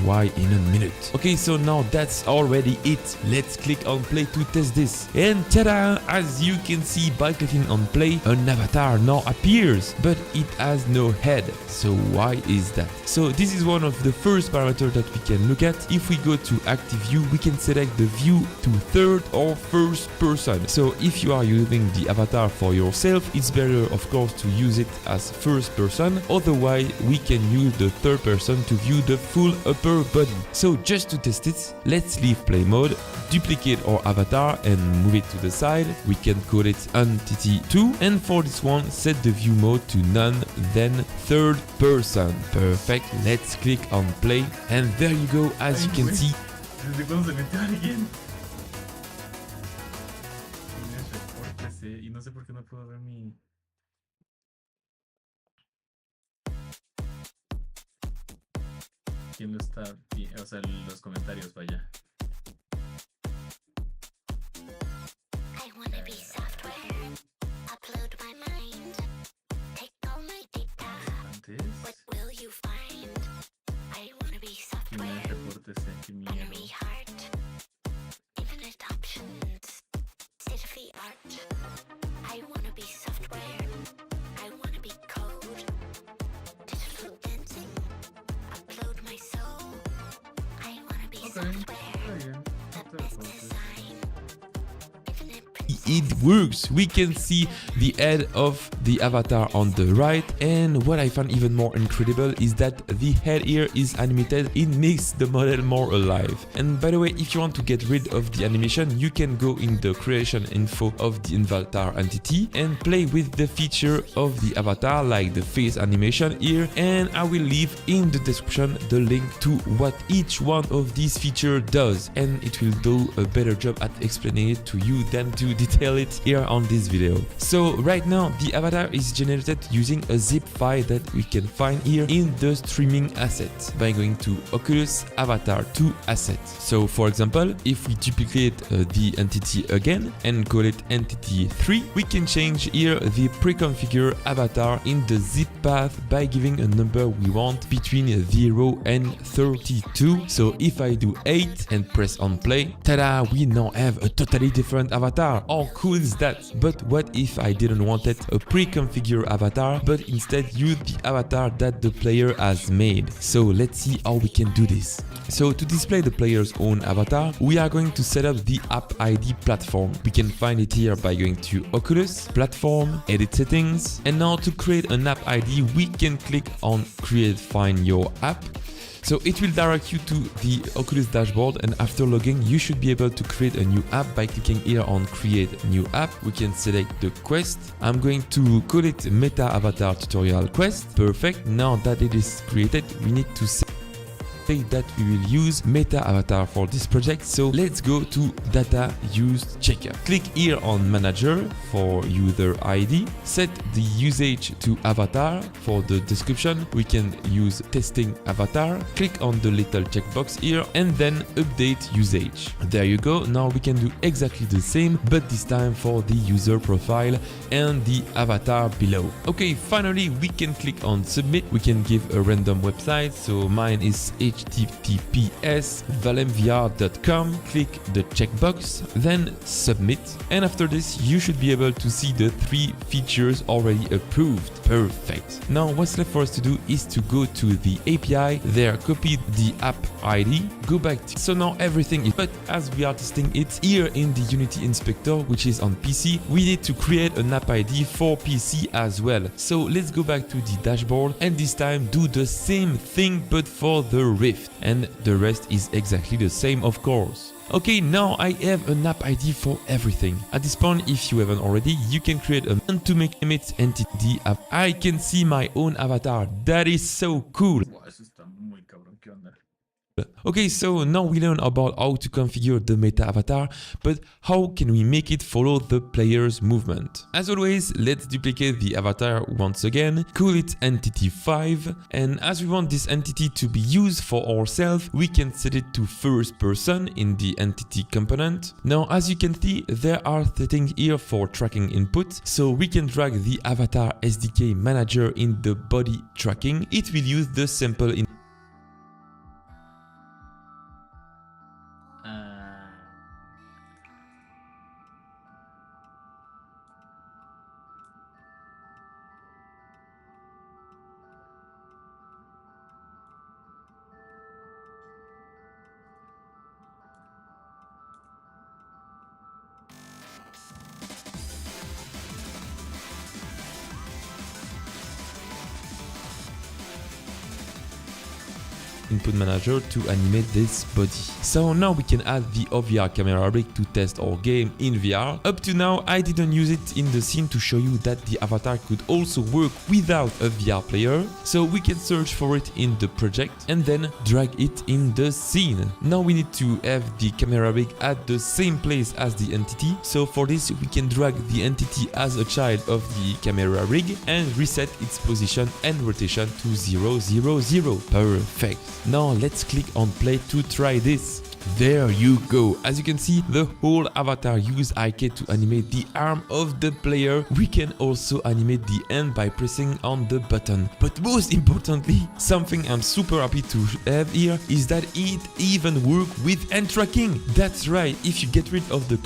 Why in a minute. Okay, so now that's already it. Let's click on play to test this. And ta-da! As you can see, by clicking on play, an avatar now appears, but it has no head. So why is that? So this is one of the first parameters that we can look at. If we go to active view, we can select the view to third or first person. So if you are using the avatar for yourself, it's better of course to use it as first person. Otherwise, we can use the third person to view the full cool upper body. So just to test it, let's leave play mode, duplicate our avatar and move it to the side. We can call it entity 2, and for this one set the view mode to none, then third person. Perfect, let's click on play and there you go. As you can see, ¿Desde cuándo se metió alguien? Repórtese, y no sé por qué no puedo ver mi... ¿Quién lo está viendo? O sea, los comentarios, vaya. I wanna be software. Upload my mind. Take all my data. Antes... What will you find? I wanna be ¿Quién software. es? Repórtese, qué miedo. Enemy heart. Infinite options. State of the art. I wanna be software. I wanna be code. Digital dancing. Upload my soul. I wanna be Ok, software. está bien. No The te best repórtes. design. Infinite it works. We can see the head of the avatar on the right, and what I found even more incredible is that the head here is animated. It makes the model more alive. And by the way, if you want to get rid of the animation, you can go in the creation info of the avatar entity and play with the feature of the avatar, like the face animation here, and I will leave in the description the link to what each one of these features does, and it will do a better job at explaining it to you than to detail it here on this video. So right now the avatar is generated using a zip file that we can find here in the streaming asset by going to Oculus Avatar 2 asset. So for example, if we duplicate the entity again and call it entity 3, we can change here the pre-configured avatar in the zip path by giving a number we want between 0 and 32. So if I do 8 and press on play, tada, we now have a totally different avatar. How cool is that? But what if I didn't want it a pre-configured avatar, but instead use the avatar that the player has made? So let's see how we can do this. So to display the player's own avatar, we are going to set up the app ID platform. We can find it here by going to Oculus, Platform, Edit Settings, and now to create an app ID, we can click on Create Find Your App. So it will direct you to the Oculus dashboard, and after logging you should be able to create a new app by clicking here on Create New App. We can select the quest. I'm going to call it Meta Avatar Tutorial Quest. Perfect. Now that it is created, we need to say that we will use Meta Avatar for this project. So let's go to Data Used Checker. Click here on Manager for user ID. Set the usage to avatar. For the description, we can use testing avatar. Click on the little checkbox here and then update usage. There you go. Now we can do exactly the same, but this time for the user profile and the avatar below. Okay, finally we can click on submit. We can give a random website. So mine is https://valemvr.com. Click the checkbox, then submit, and after this you should be able to see the 3 features already approved. Perfect. Now what's left for us to do is to go to the API, there copy the app ID, go back to, so now everything is, but as we are testing it here in the Unity Inspector, which is on PC, we need to create an app ID for PC as well. So let's go back to the dashboard and this time do the same thing but for the Rift, and the rest is exactly the same, of course. Okay, now I have an app ID for everything. At this point, if you haven't already, you can create a and to make its entity app. I can see my own avatar. That is so cool. Wow, eso está muy cabrón. ¿Qué onda? Okay, so now we learn about how to configure the meta avatar, but how can we make it follow the player's movement? As always, let's duplicate the avatar once again, call it entity 5, and as we want this entity to be used for ourselves, we can set it to first person in the entity component. Now, as you can see, there are settings here for tracking input, so we can drag the avatar SDK manager in the body tracking. It will use the sample in input manager to animate this body. So now we can add the OVR camera rig to test our game in VR. Up to now I didn't use it in the scene to show you that the avatar could also work without a VR player. So we can search for it in the project and then drag it in the scene. Now we need to have the camera rig at the same place as the entity. So for this we can drag the entity as a child of the camera rig and reset its position and rotation to 0, 0, 0. Perfect. Now let's click on play to try this. There you go. As you can see, the whole avatar use IK to animate the arm of the player. We can also animate the hand by pressing on the button. But most importantly, something I'm super happy to have here is that it even works with hand tracking. That's right, if you get rid of the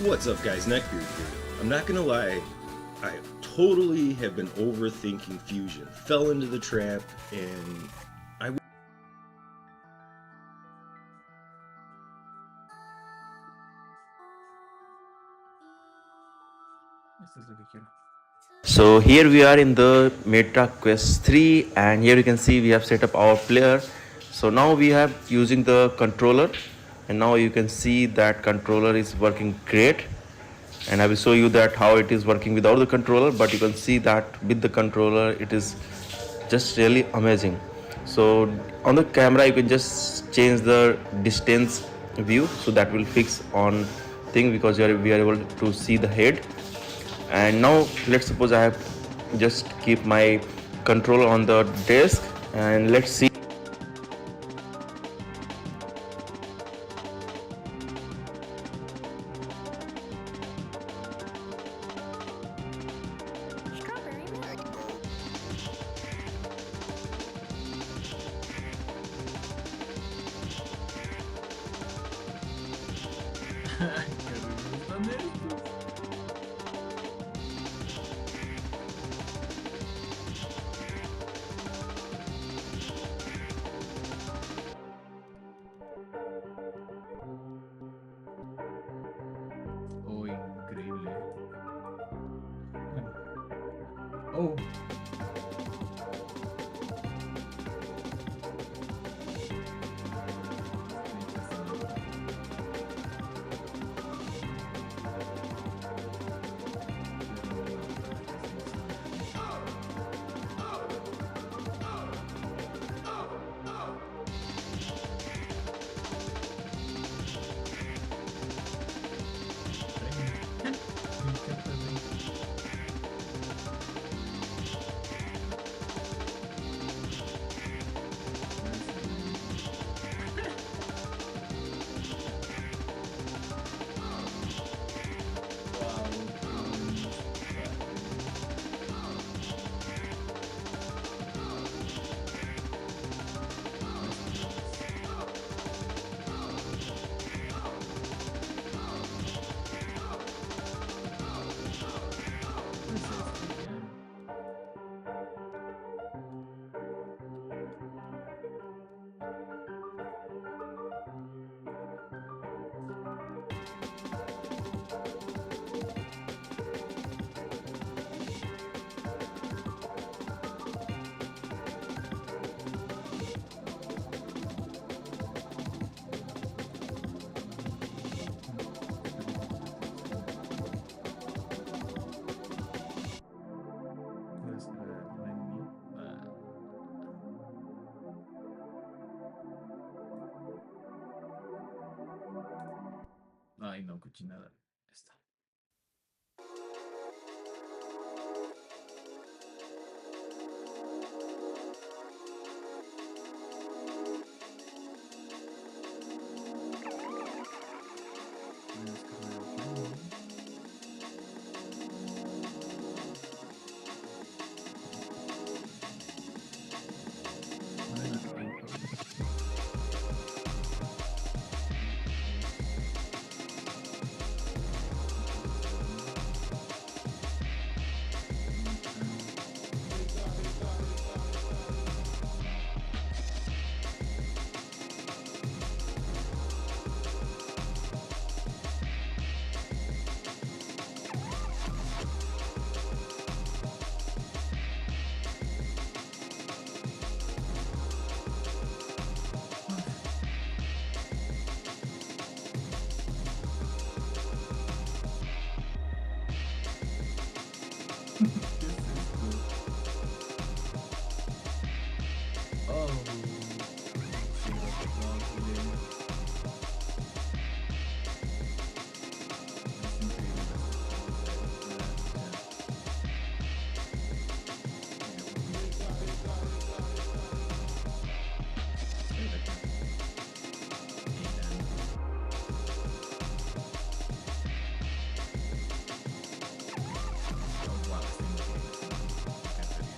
What's up guys, Neckbeard here. I'm not gonna lie, I totally have been overthinking Fusion. Fell into the trap and I Esto es lo que quiero. So here we are in the Meta Quest 3 and here you can see we have set up our player. So now we have using the controller and now you can see that controller is working great, and I will show you that how it is working without the controller, but you can see that with the controller it is just really amazing. So on the camera you can just change the distance view, so that will fix on thing because we are able to see the head. And now let's suppose I have just keep my controller on the desk and let's see. Qué horribles están estos. Oh, increíble. Oh. Ay, no, cochinada. Esta. Voy a descargar aquí. Bueno, ¿qué es esto? Oh. Sí, no, bien. Es increíble. Oh, wow, está increíble. Me encantaría.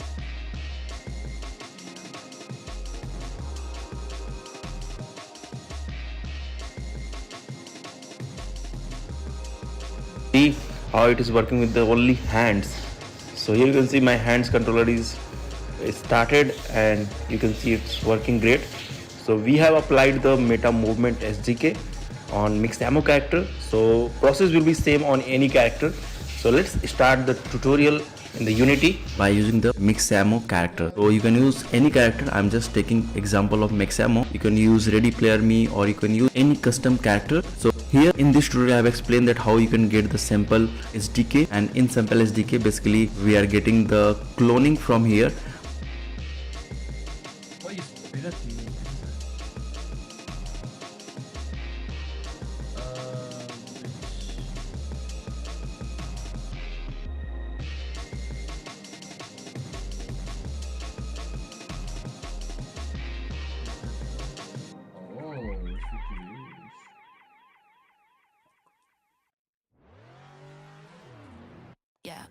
See how it is working with the only hands. So here you can see my hands controller is started, and you can see it's working great. So we have applied the meta movement SDK on mixed ammo character, so process will be same on any character. So let's start the tutorial in the Unity by using the mix ammo character. So you can use any character. I'm just taking example of mix ammo. You can use Ready Player Me, or you can use any custom character. So here in this tutorial I have explained that how you can get the sample SDK, and in sample SDK basically we are getting the cloning from here. Oye, espérate. Oh, ¿eso qué es? Yeah.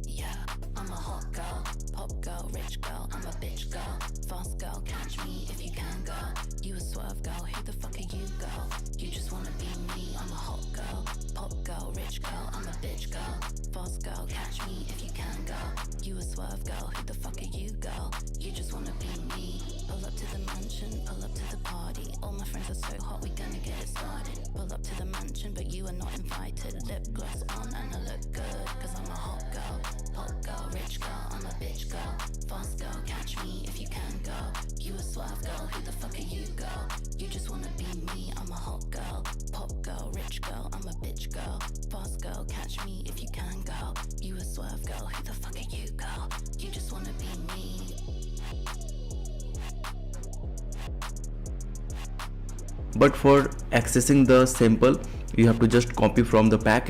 Yeah, I'm a hot girl. hot girl, rich girl, I'm a bitch girl. Fast girl, catch me if you can, girl. You a swerve girl, who the fuck are you, girl? You just wanna be me, I'm a hot girl. Pop girl, rich girl, I'm a bitch girl. Fast girl, catch me if you can, girl. You a swerve girl, who the fuck are you, girl? You just wanna be me. Pull up to the mansion, pull up to the party. All my friends are so hot, we gonna get it started. Pull up to the mansion, but you are not invited. Lip gloss on and I look good, cause I'm a hot girl. Pop girl, rich girl, I'm a bitch girl. Fast girl, catch me if you can, girl. You a swerve girl, who the fuck are you, girl? You just wanna be me, I'm a hot girl. Pop girl, rich girl, I'm a bitch girl. Fast girl, catch me if you can, girl. You a swerve girl, who the fuck are you, girl? You just wanna be me. But for accessing the sample, you have to just copy from the pack.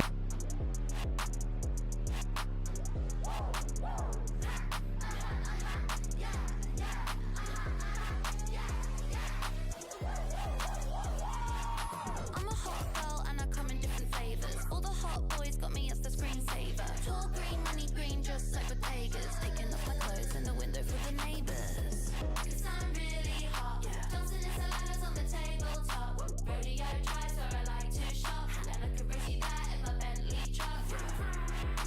I'm a hot girl and I come in different flavors. All the hot boys got me as the screensaver. Tall green, money green, just like Bottegas. Taking off my clothes in the window for the neighbors. Cause I'm really hot. Dancing in saladas on the tabletop. Rodeo drives where I like to shop. And I could see that in my Bentley truck.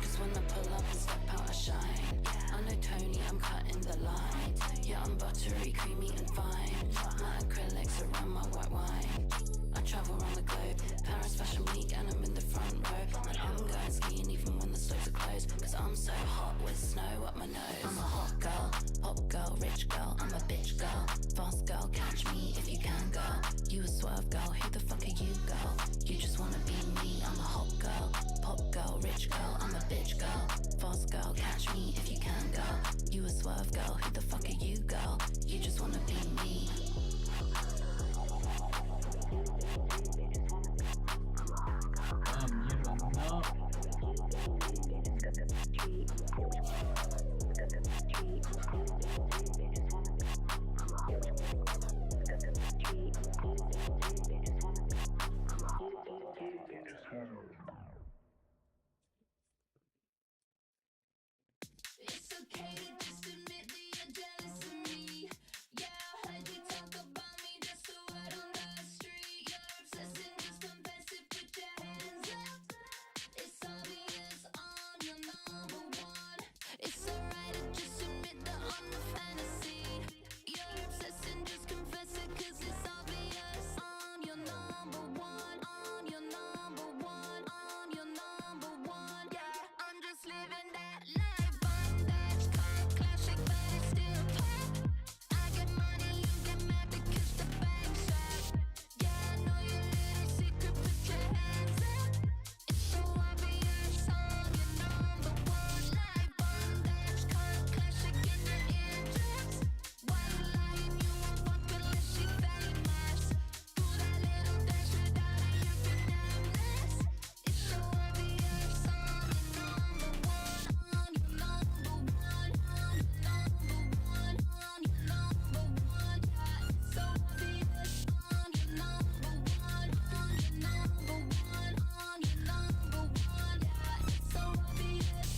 Cause when I pull up and step out, I shine. I know Tony, I'm cutting the line. Yeah, I'm buttery, creamy and fine. My acrylics around my white wine. I travel around the globe, Paris Fashion Week, and I'm in the front row. And I'm going skiing even when the slopes are closed. Cause I'm so hot with snow up my nose. I'm a hot girl, pop girl, rich girl, I'm a bitch girl. Fast girl, catch me if you can, girl. You a swerve girl, who the fuck are you, girl? You just wanna be me, I'm a hot girl. Pop girl, rich girl, I'm a bitch girl. Fast girl, catch me if you can, girl. You a swerve girl, who the fuck are you, girl? You just wanna be me. You don't know. It's okay to just admit that you're jealous of me. Yeah, I heard you talk about me, just the word on the street. You're obsessing, just confess it, put your hands up. It's obvious I'm your number one. It's alright to just admit that I'm the fantasy. You're obsessing, just confess it, cause it's obvious I'm your number one. I'm your number one. I'm your number one. Yeah, I'm just living that life. Bondage, car, classic, but it's still pop. I get money, you get mad because the bank's up. Yeah, I know your little secret, put your hands up. It's so obvious I'm your number one. Life, bondage, car, classic in your eardrums. Why you lying? You won't fuck unless she famous. Do that little dance without her, you can nameless. It's so obvious I'm your number one. I'm your number one. I'm your number one. I'm your number one. Yeah, it's so obvious I'm your number one. I'm your number one. I'm your number one. Yeah, it's so obvious.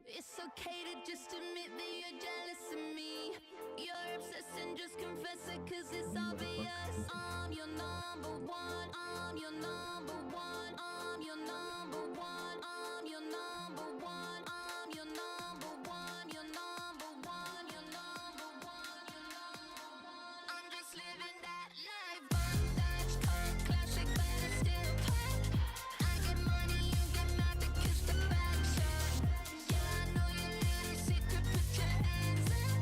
It's okay to just admit that you're jealous of me. You're obsessed and just confess it, cause it's obvious I'm your number one. I'm your number one. I'm your number one. I'm your number one. I'm your number one. Your number one. Your number one. Your number one. I'm just living that life. Bondage, car, classic, but it's still pop. I get money, you get mad because the bank's up. Yeah, I know your little secret, put your hands up.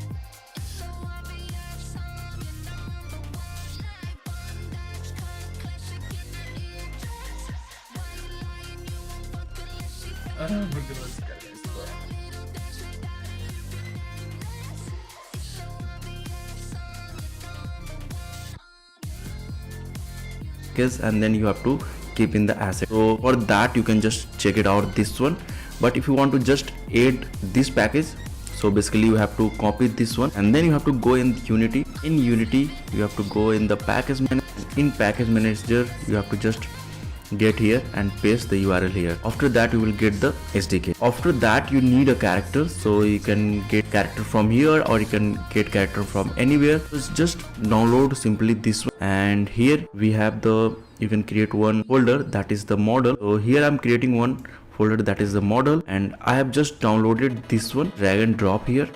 It's so obvious I'm your number one. Life, bondage, car, classic in your eardrums. Why you lying? You won't fuck unless she Ah, ¿por qué no descarga esto? little dance without her, you can nameless. It's so obvious I'm your number one. And then you have to keep in the asset. So for that you can just check it out, this one. But if you want to just add this package, so basically you have to copy this one and then you have to go in Unity. In Unity you have to go in the package manager. In package manager you have to just get here and paste the URL here. After that you will get the SDK. After that you need a character, so you can get character from here or you can get character from anywhere. Just download simply this one, and here we have the, you can create one folder that is the model. So here I'm creating one folder that is the model, and I have just downloaded this one, drag and drop here.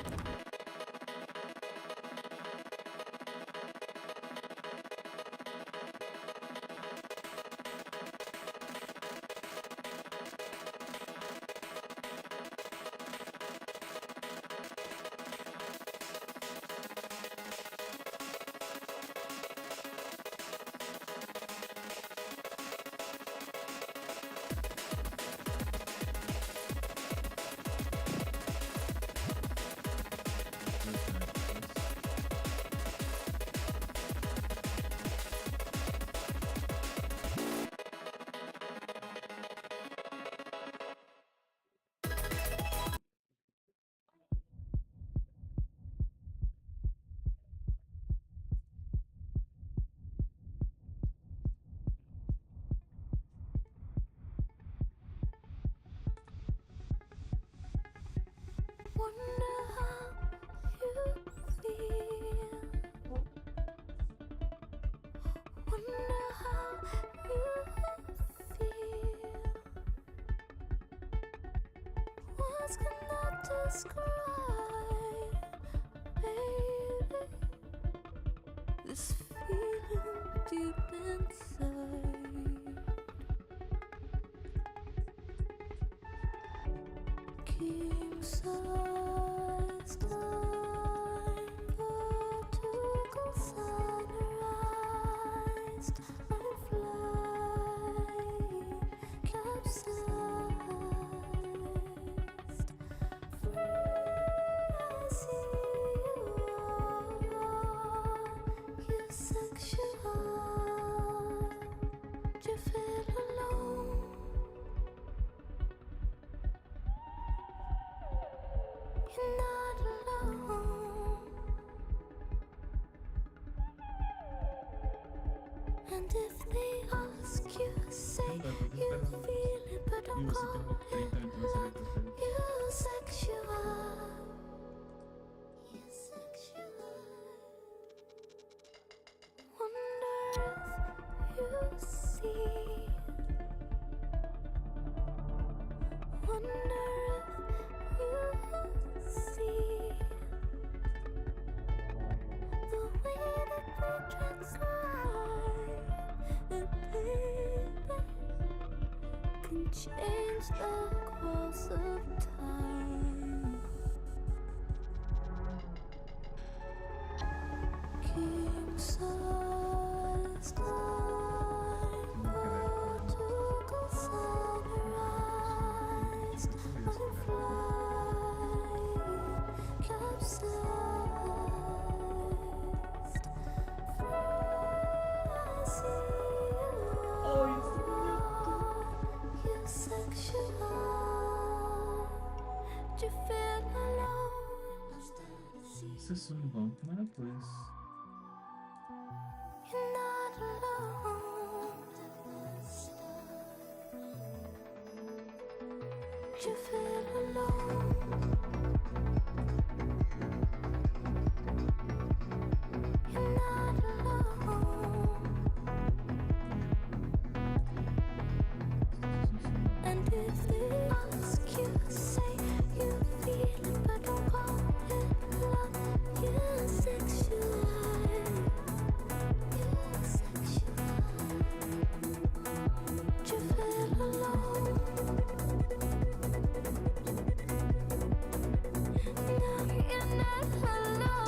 Wonder how you feel. Wonder how you feel. Words cannot describe, baby, this feeling deep inside. King size time, vertical sunrise. I'm flying, capsized. Free, I see you sexual. Do you feel alone? You're not alone. And if they ask you, say you feel it, but don't call it love. You're sexual. You're sexual. Wonder if you see. Wonder if you see the way that we transcribe it, baby, can change the course of time. King size time, vertical sunrise. I'm flying, capsized. Free, I see you sexual. Do you feel alone? Ese es un bump, ¿no? Pues. You're not alone. Do you feel alone? You're not alone. And if they ask you, say you feel it, but don't call it love. You're sexual. You're sexual. Do you feel alone? No, you're not alone.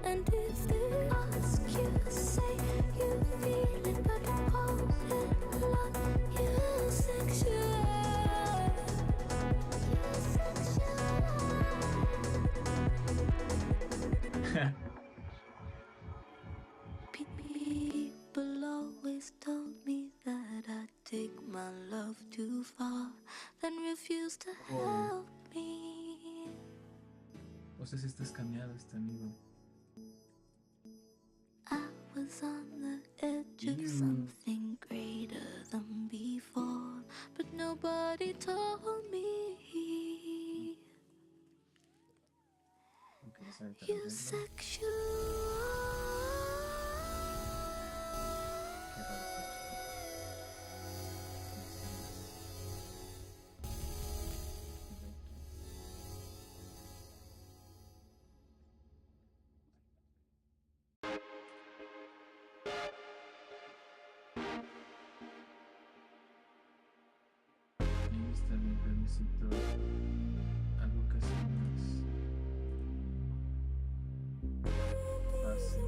And if they ask you, say you feel it, but don't call it love. You're sexual. You're sexual. People always told me that I take my love too far, then refuse to help me. O sea, si está escaneado este amigo. sexual. Qué raro está chido. Ahí está bien, pero necesito algo casi más fácil.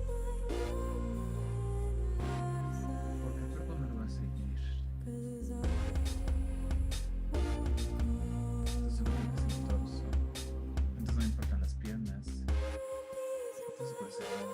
Porque el cuerpo no lo va a seguir. Entonces voy a hacer el torso. Entonces no me importan las piernas. Entonces puede ser bien.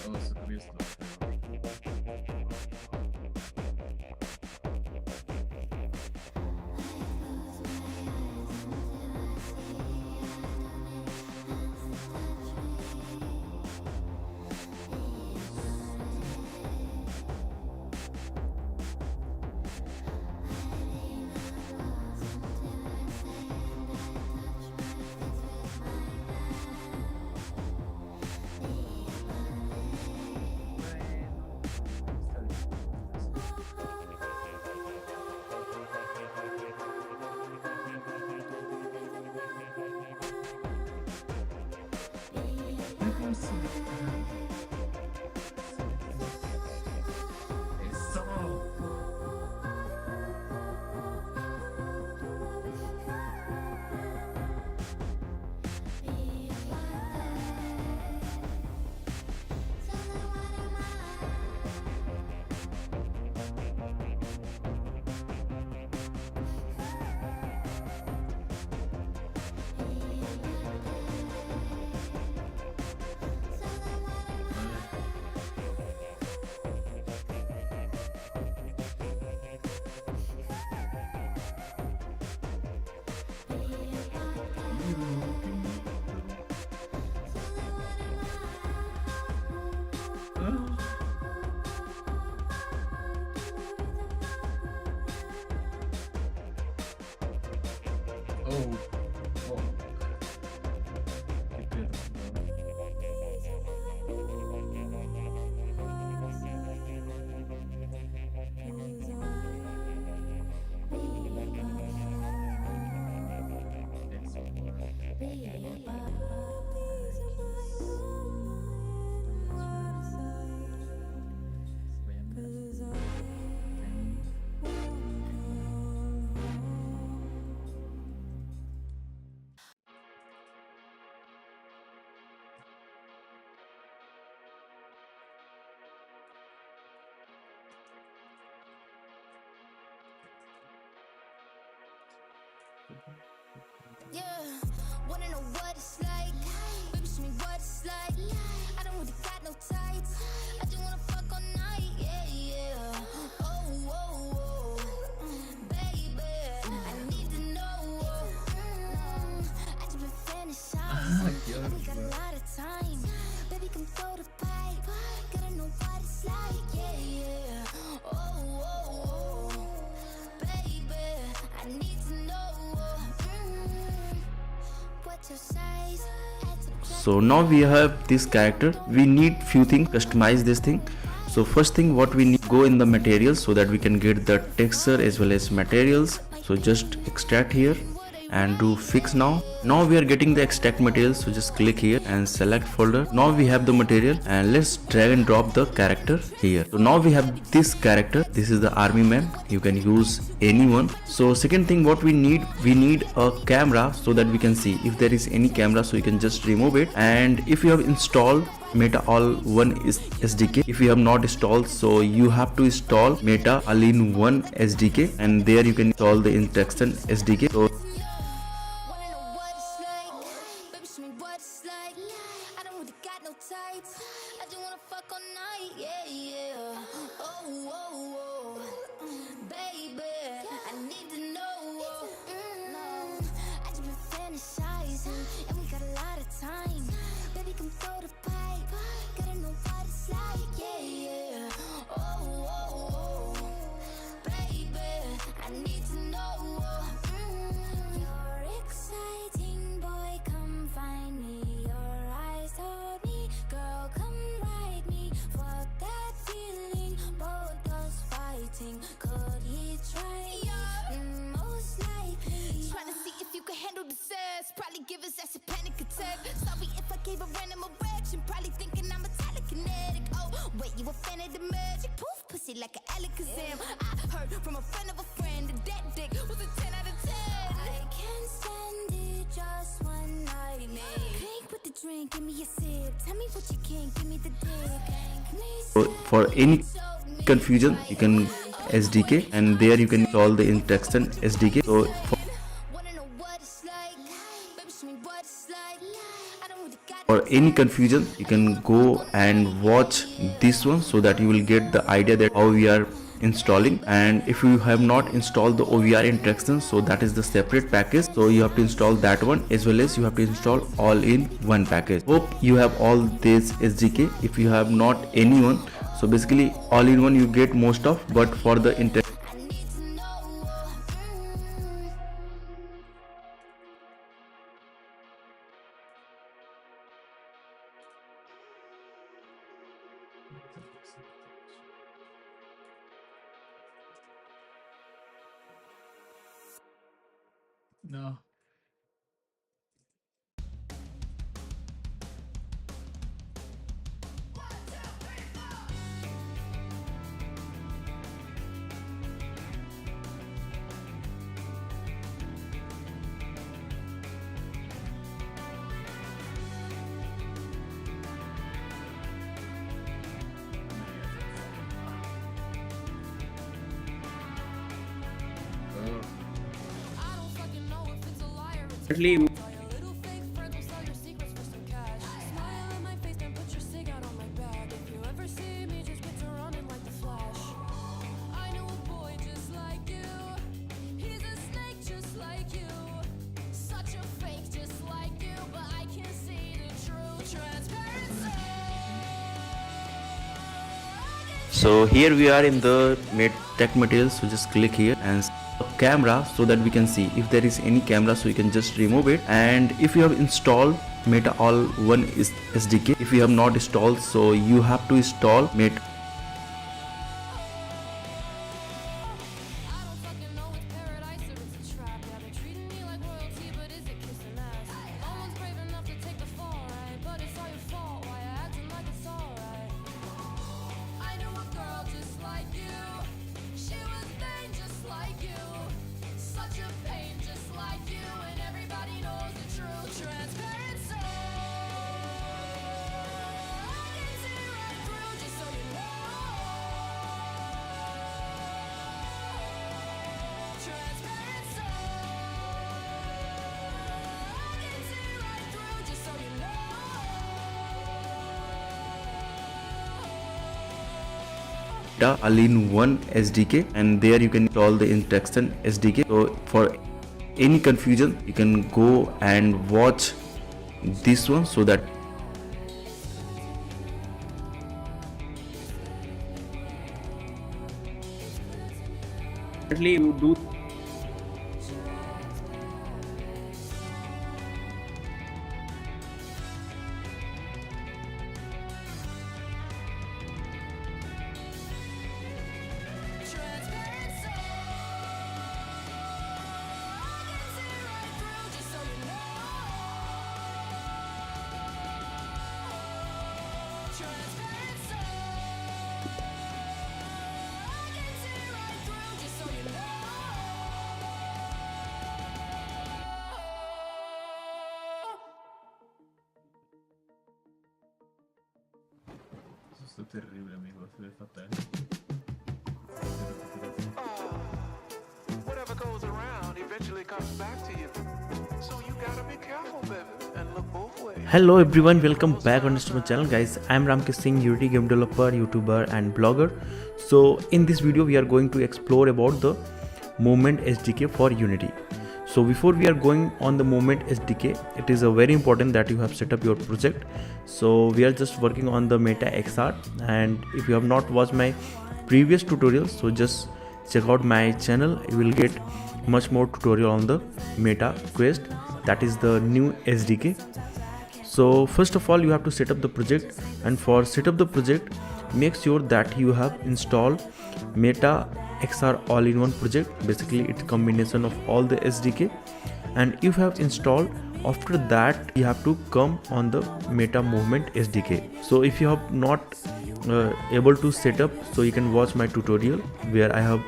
Oh, se cambió esto. Yeah, wanna know what it's like? Baby, show me what it's like. I don't really got no tights. I just wanna fuck all night, yeah, yeah. So now we have this character. We need few things, customize this thing. So first thing what we need, go in the materials so that we can get the texture as well as materials. So just extract here and do fix now. Now we are getting the extract materials, so just click here and select folder. Now we have the material and let's drag and drop the character here. So now we have this character. This is the army man. You can use anyone. So second thing what we need a camera so that we can see if there is any camera, so you can just remove it. And if you have installed Meta All-in-One SDK, if you have not installed, so you have to install Meta All-in-One SDK, and there you can install the Intentando SDK. So Wanna know what it's like? Baby, show me what it's like. I don't really got no tights. I just wanna fuck all night, yeah, yeah. Oh, oh, oh. Baby, I need to know. I just been fantasizing, and we got a lot of time. Baby, come throw the pipe. Gotta know what it's like, yeah, yeah. Oh, oh, oh. Baby, I need to know. You're exciting, boy, come find me. Your eyes told me, girl, come ride me. Fuck that feeling, both us fighting. Could he try? Most likely. Trying to see if you can handle the sass. Probably give his ass a panic attack. Sorry if I gave a random erection. Probably thinking I'm a telekinetic. Oh, wait, you a fan of the magic? Poof, pussy like an Alakazam. I heard from a friend of a friend that dick was a 10 out of 10. I can't stand it, just one night, maybe. Drink with the drink, give me a sip. Tell me what you can, give me the So for any confusion, you can SDK, and there you can install the Intentando SDK. So Wanna know what it's like? Baby, show me what it's like. I don't really got for any confusion, you can go and watch this one so that you will get the idea that how we are installing. And if you have not installed the OVR Interaction, so that is the separate package, so you have to install that one, as well as you have to install all-in-one package. Hope you have all this SDK. If you have not anyone, so basically all-in-one you get most of, but for the I need to know. No. Oh. Currently, little fake friends will sell your secrets for some cash. Smile in my face and put your cig out on my back. If you ever see me, just get to running like the Flash. I know a boy just like you. He's a snake just like you. Such a fake just like you, but I can see the true transparency. so here we are in the tech materials, so just click here and camera so that we can see if there is any camera, so you can just remove it. And if you have installed Meta All-in-One SDK, if you have not installed, so you have to install Meta. I don't fucking know it's paradise or it's a trap. Yeah, they're treating me like royalty, but is it kissing ass? No one's brave enough to take the fall, right? But it's all your fault. Why you acting like it's alright? I knew a girl just like you. She was vain just like you. Such a pain just like you. And everybody knows the true transparent soul. I can see right through just so you know. Transparent soul. I can see right through just so you know. All-in-One SDK, and there you can install the Interaction SDK. So for any confusion, you can go and watch this one so that you do. Está terrible, amigo. Se ve fatal. Whatever goes around eventually comes back to you. So you gotta be careful, baby, and look both ways. Hello everyone, welcome back on my channel guys. I am Ramkesh Singh, Unity game developer, YouTuber and blogger. So in this video we are going to explore about the Movement SDK for Unity. So before we are going on the Movement SDK, it is a very important that you have set up your project. So we are just working on the Meta XR, and if you have not watched my previous tutorials, so just check out my channel. You will get much more tutorial on the Meta Quest, that is the new SDK. So first of all you have to set up the project, and for set up the project make sure that you have installed Meta XR all-in-one project. Basically it's combination of all the SDK, and if you have installed, after that you have to come on the Meta Movement SDK. So if you have not able to set up, so you can watch my tutorial where I have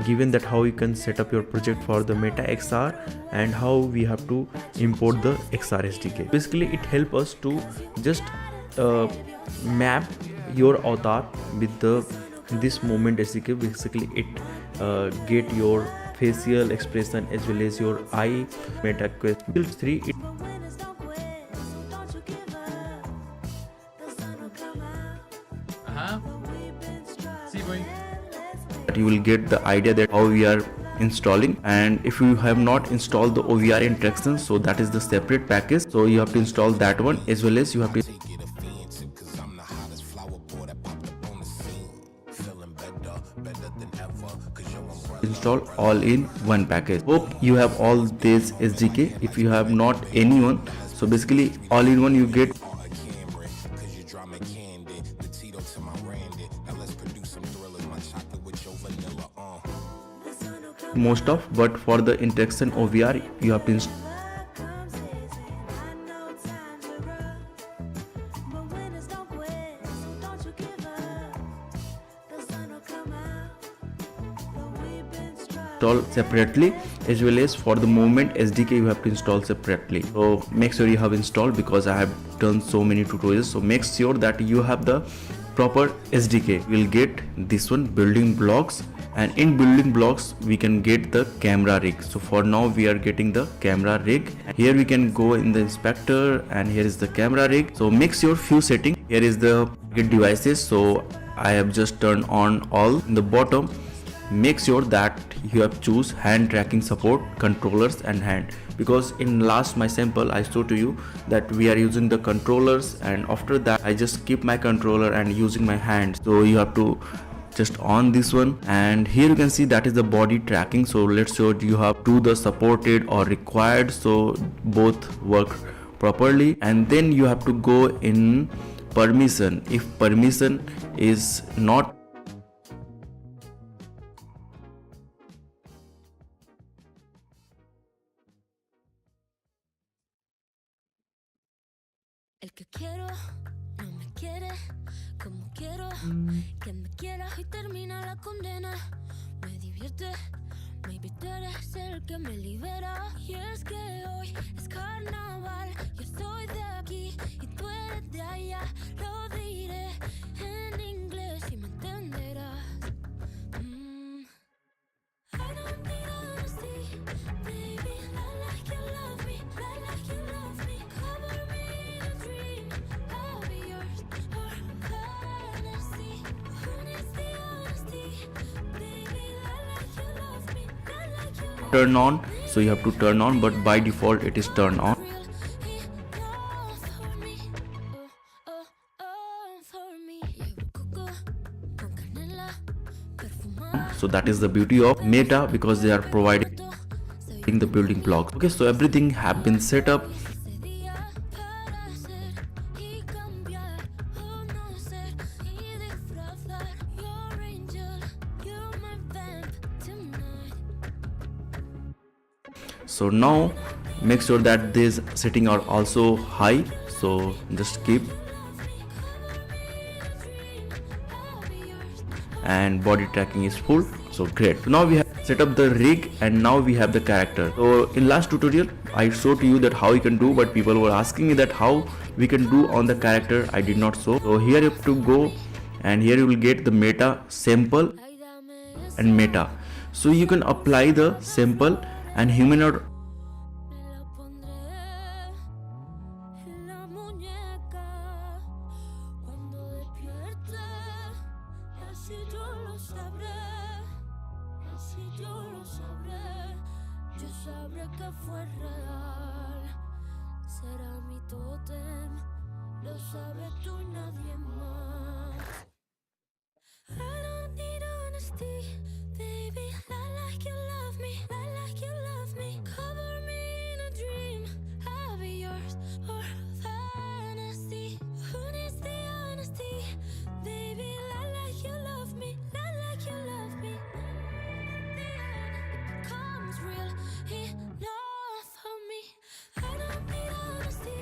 given that how you can set up your project for the Meta XR and how we have to import the XR SDK. Basically it helps us to just map your avatar with this Movement SDK. Basically it get your facial expression as well as your eye. Meta Quest 3 it Sí, voy. you will get the idea that how we are installing. And if you have not installed the OVR interaction, so that is the separate package, so you have to install that one, as well as you have to install all in one package. Hope you have all this SDK. If you have not anyone, so basically all in one you get most of, but for the interaction OVR you have to install. Separately, as well as for the Movement SDK you have to install separately. So make sure you have installed, because I have done so many tutorials. So make sure that you have the proper SDK. You will get this one, building blocks, and in building blocks we can get the camera rig. So for now we are getting the camera rig. Here we can go in the inspector, and here is the camera rig. So make sure few settings. Here is the get devices, so I have just turned on all. In the bottom make sure that you have choose hand tracking support, controllers and hand, because in last my sample I showed to you that we are using the controllers, and after that I just keep my controller and using my hand. So you have to just on this one, and here you can see that is the body tracking. So let's show you have to the supported or required, so both work properly. And then you have to go in permission. If permission is not El que quiero no me quiere como quiero que me quiera y termina la condena. Me divierte, maybe tú eres el que me libera. Y es que hoy es carnaval, yo soy de aquí y tú eres de allá. Lo diré en inglés y me entenderás. I don't need honesty, baby, not like you love me, not like you love me. Cover me in a dream, I'll be yours or fantasy. Who needs the honesty, baby, not like you love me, not like you love me. turn on, so you have to turn on, but by default it is turned on. So that is the beauty of Meta, because they are providing the building blocks. Okay, so everything have been set up. So now make sure that these settings are also high, so just keep, and body tracking is full. So great. So now we have set up the rig, and now we have the character. So in last tutorial I showed to you that how you can do, but people were asking me that how we can do on the character. I did not show. So here you have to go and here you will get the meta, sample and meta. So you can apply the sample and humanoid. Me la pondré en la muñeca cuando despierte, y así yo lo sabré, así yo lo sabré, yo sabré que fue real, será mi tótem, lo sabes tú y nadie más. I don't need honesty, baby, lie like you love me, lie like you love me. Cover me in a dream, I'll be yours for fantasy. Who needs the honesty, baby, lie like you love me, lie like you love me. In the end, it becomes real enough for me. I don't need honesty,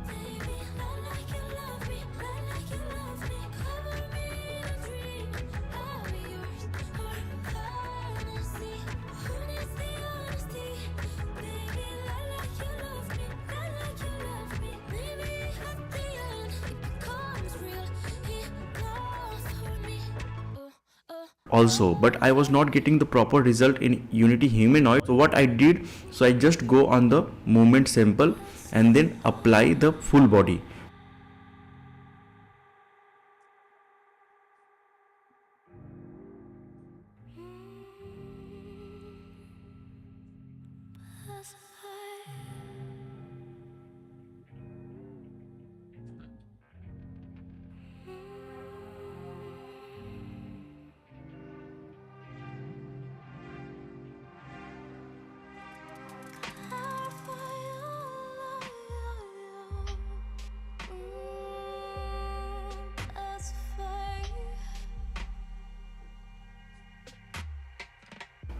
baby, lie like you love me, lie like you love me. Cover me in a dream, I'll be yours for fantasy. Who needs the honesty, baby, lie like you love me, lie like you love me. Maybe at the end it becomes real enough for me. Also, but I was not getting the proper result in Unity humanoid. So what I did, so I just go on the movement sample and then apply the full body.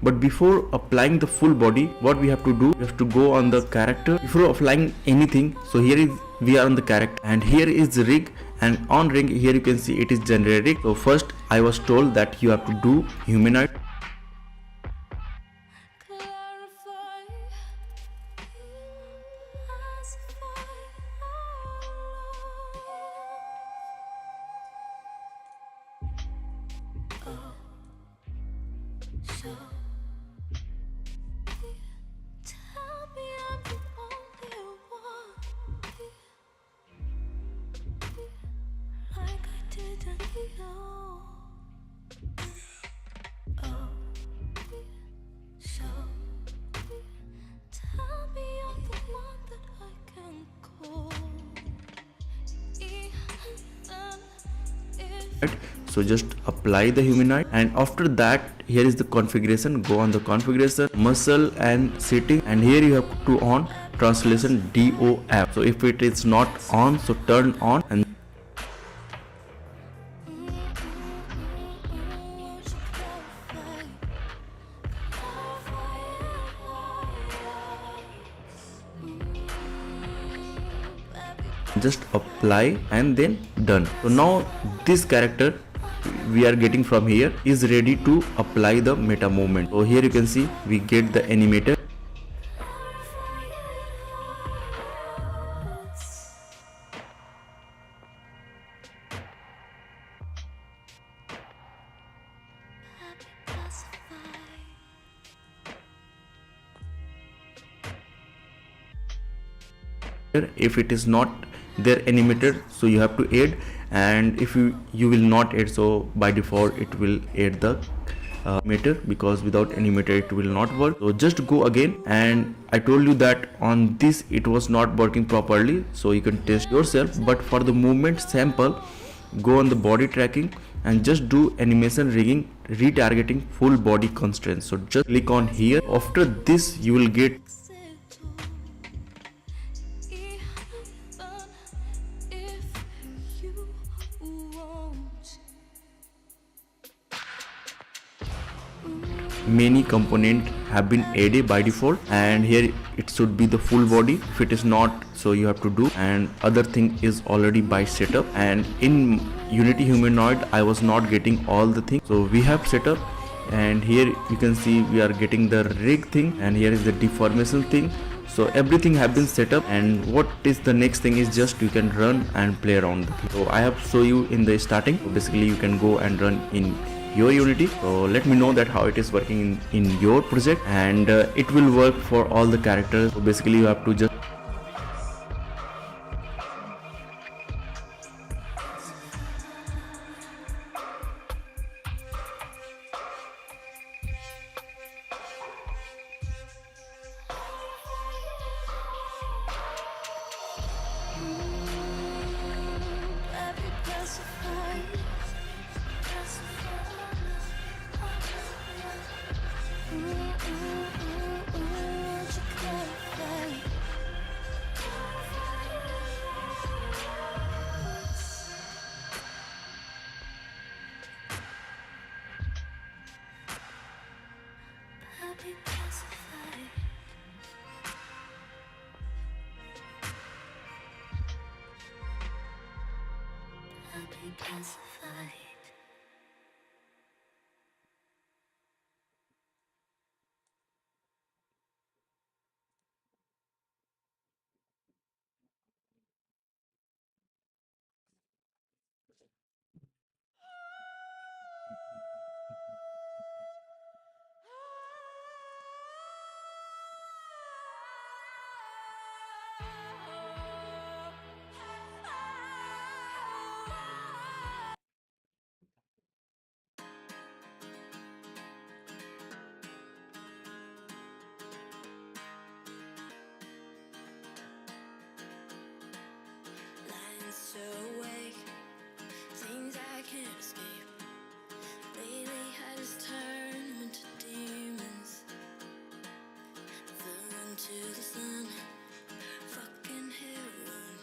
But before applying the full body, what we have to do, we have to go on the character before applying anything. So here is, we are on the character, and here is the rig, and on rig here you can see it is generic. So first I was told that you have to do humanoid. So just apply the humanoid, and after that here is the configuration. Go on the configuration, muscle and sitting, and here you have to on translation DOF. So if it is not on, so turn on, and just apply and then done. So now this character we are getting from here is ready to apply the meta movement. So here you can see we get the animator. If it is not there animated, so you have to add, and if you will not add, so by default it will add the animator, because without animator it will not work. So just go again, and I told you that on this it was not working properly, so you can test yourself. But for the movement sample, go on the body tracking and just do animation rigging, retargeting full body constraints. So just click on here. After this you will get many components have been added by default, and here it should be the full body. If it is not, so you have to do, and other thing is already by setup. And in Unity humanoid I was not getting all the things, so we have set up, and here you can see we are getting the rig thing, and here is the deformation thing. So everything have been set up, and what is the next thing is just you can run and play around. So I have show you in the starting. So basically you can go and run in your Unity. So let me know that how it is working in your project, and it will work for all the characters. So basically you have to just Baby, pacify. Won't you clarify? Baby, pacify. Baby, pacify. Lying so awake, things I can't escape. Lately I just turn them into demons. Flew into the sun, fucking heroin.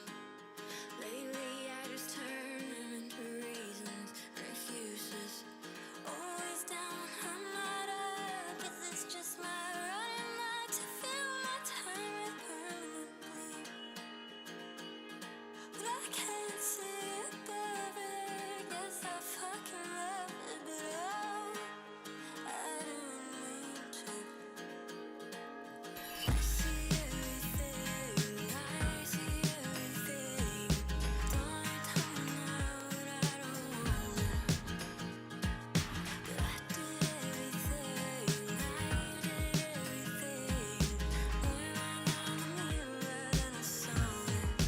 Lately I just turn them into reasons and excuses. Always down, I'm not up, 'cause it's just my running luck to fill my time with permanently. But I can't see above it. Guess I fucking love it, but oh, I don't mean to. I see everything, I see everything. Don't tell me now that I don't wanna. But I did everything, I did everything. When I got a mirror, then I saw it.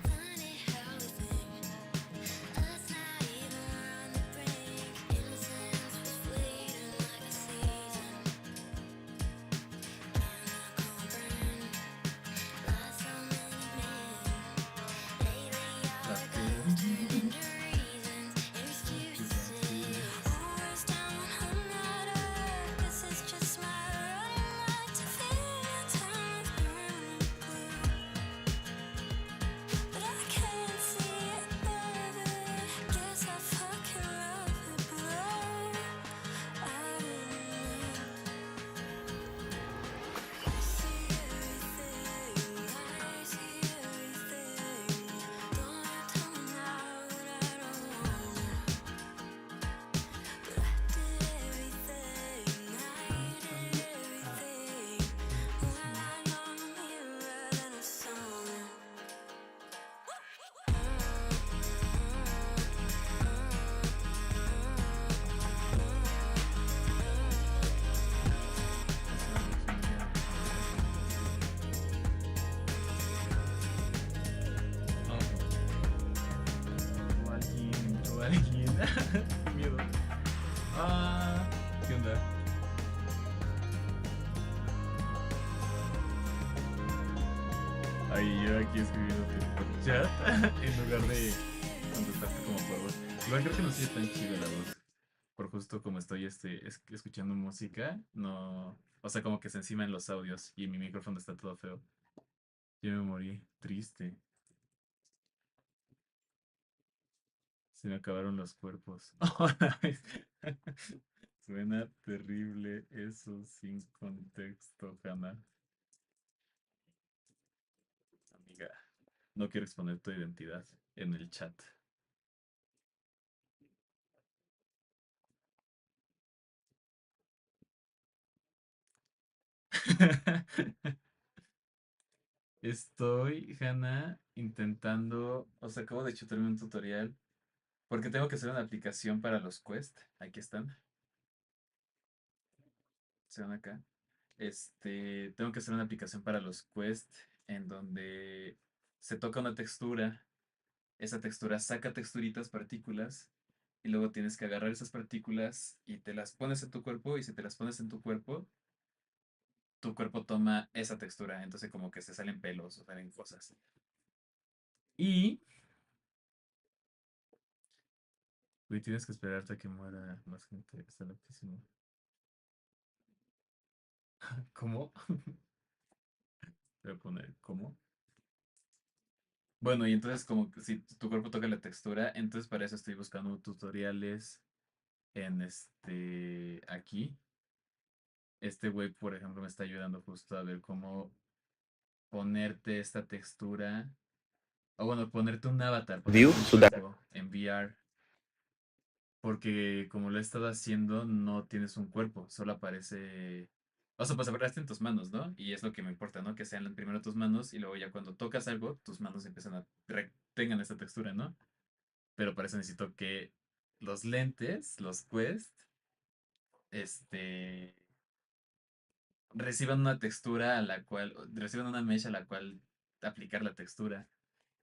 Funny how we think, us not even on the brink. Innocence was fleeting like a season. And I comprehend lost so many men. Lately all I got is turned into reasons and excuses. Always down, I'm not up. This is just my running luck to fill my time with permanent glue. But I can't see above it. Guess I fucking love it, but oh, I didn't mean to. I see everything, I see everything. Don't tell me now that I don't wanna. But I did everything, I did everything. When I got a mirror, then I saw it. O alguien, o alguien. Qué miedo. Ah, ¿qué onda? Ay, yo aquí escribiéndote por chat en lugar de contestarte como por voz. Igual creo que no soy tan chido la voz. Por justo como estoy escuchando música, no. O sea, como que se enciman los audios y mi micrófono está todo feo. Yo me morí, triste. Se me acabaron los cuerpos. Suena terrible eso sin contexto, Hannah. Amiga, no quiero exponer tu identidad en el chat. Estoy, Hannah, intentando, o sea, acabo de chutarme un tutorial porque tengo que hacer una aplicación para los Quest. Aquí están, se van acá. Tengo que hacer una aplicación para los Quest en donde se toca una textura, esa textura saca texturitas, partículas, y luego tienes que agarrar esas partículas y te las pones en tu cuerpo, y si te las pones en tu cuerpo toma esa textura, entonces como que se salen pelos o salen cosas. Y, uy, tienes que esperarte a que muera más gente, está loquísimo. ¿Cómo? Voy a poner, ¿cómo? Bueno, y entonces como que si tu cuerpo toca la textura, entonces para eso estoy buscando tutoriales en aquí. Este güey, por ejemplo, me está ayudando justo a ver cómo ponerte esta textura, o bueno, ponerte un avatar, View ponerte un so that cuerpo en VR, porque como lo he estado haciendo, no tienes un cuerpo, solo aparece, o sea, pues aparece en tus manos, ¿no? Y es lo que me importa, ¿no? Que sean primero tus manos y luego ya cuando tocas algo, tus manos empiezan a tengan esta textura, ¿no? Pero para eso necesito que los lentes, los Quest, este, reciban una textura a la cual, reciban una mesh a la cual aplicar la textura.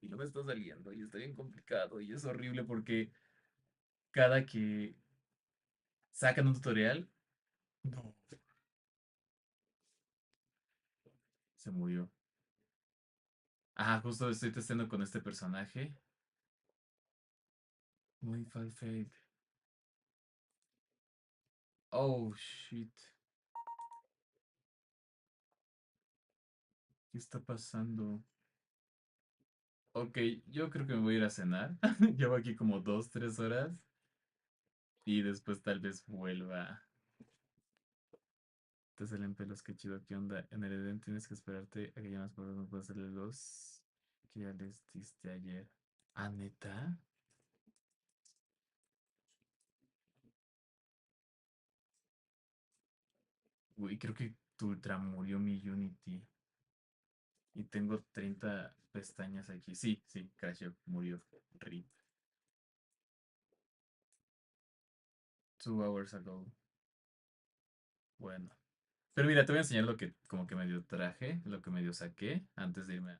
Y no me está saliendo y está bien complicado y es horrible porque cada que sacan un tutorial, no, se murió. Ah, justo estoy testeando con este personaje. Muy fall fade. Oh, shit. ¿Qué está pasando? Ok, yo creo que me voy a ir a cenar. Llevo aquí como 2, 3 horas. Y después tal vez vuelva. Te salen pelos, qué chido, ¿qué onda? En el Eden tienes que esperarte a que ya más no puedes hacerle los que ya les diste ayer. ¿Ah, neta? Uy, creo que tu ultra murió mi Unity. Y tengo 30 pestañas aquí. Sí, sí, crasheó, murió. RIP. 2 hours ago. Bueno. Pero mira, te voy a enseñar lo que como que medio traje, lo que medio saqué antes de irme.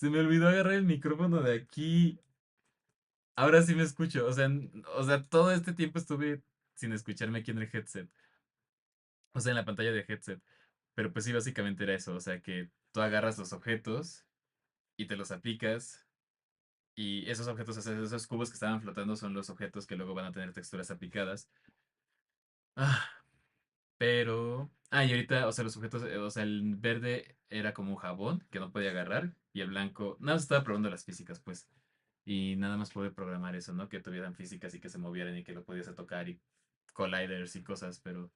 Se me olvidó agarrar el micrófono de aquí. Ahora sí me escucho. O sea, todo este tiempo estuve sin escucharme aquí en el headset. O sea, en la pantalla de headset. Pero pues sí, básicamente era eso. O sea, que tú agarras los objetos y te los aplicas. Y esos objetos, o sea, esos cubos que estaban flotando son los objetos que luego van a tener texturas aplicadas. Ah, pero. Ah, y ahorita, o sea, los objetos, o sea, el verde era como un jabón que no podía agarrar. Y el blanco. Nada más estaba probando las físicas, pues. Y nada más pude programar eso, ¿no? Que tuvieran físicas y que se movieran y que lo pudiese tocar y colliders y cosas, pero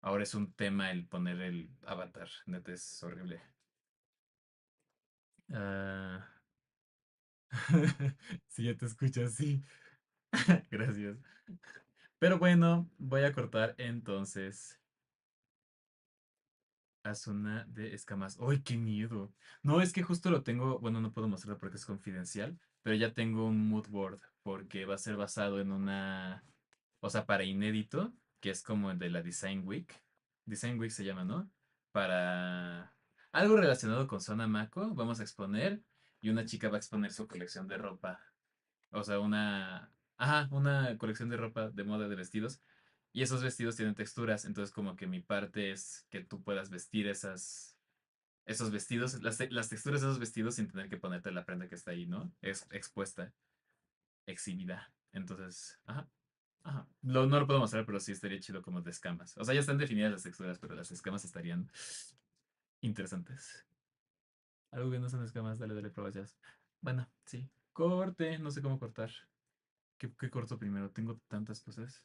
ahora es un tema el poner el avatar. Neta, es horrible. Ah. Sí, ya te escuchas, sí. Gracias. Pero bueno, voy a cortar entonces. Asuna de escamas. ¡Ay, qué miedo! No, es que justo lo tengo. Bueno, no puedo mostrarlo porque es confidencial. Pero ya tengo un mood board. Porque va a ser basado en una. O sea, para inédito. Que es como el de la Design Week. Design Week se llama, ¿no? Para. Algo relacionado con Zona Mako. Vamos a exponer. Y una chica va a exponer su colección de ropa. O sea, una. Ajá, una colección de ropa de moda de vestidos. Y esos vestidos tienen texturas, entonces como que mi parte es que tú puedas vestir esos vestidos, las texturas de esos vestidos sin tener que ponerte la prenda que está ahí, ¿no? Es expuesta, exhibida. Entonces, ajá, ajá. No lo puedo mostrar, pero sí estaría chido como de escamas. O sea, ya están definidas las texturas, pero las escamas estarían interesantes. Algo que no son escamas, dale, dale, pruebas ya. Bueno, sí. Corte, no sé cómo cortar. ¿Qué corto primero? Tengo tantas cosas.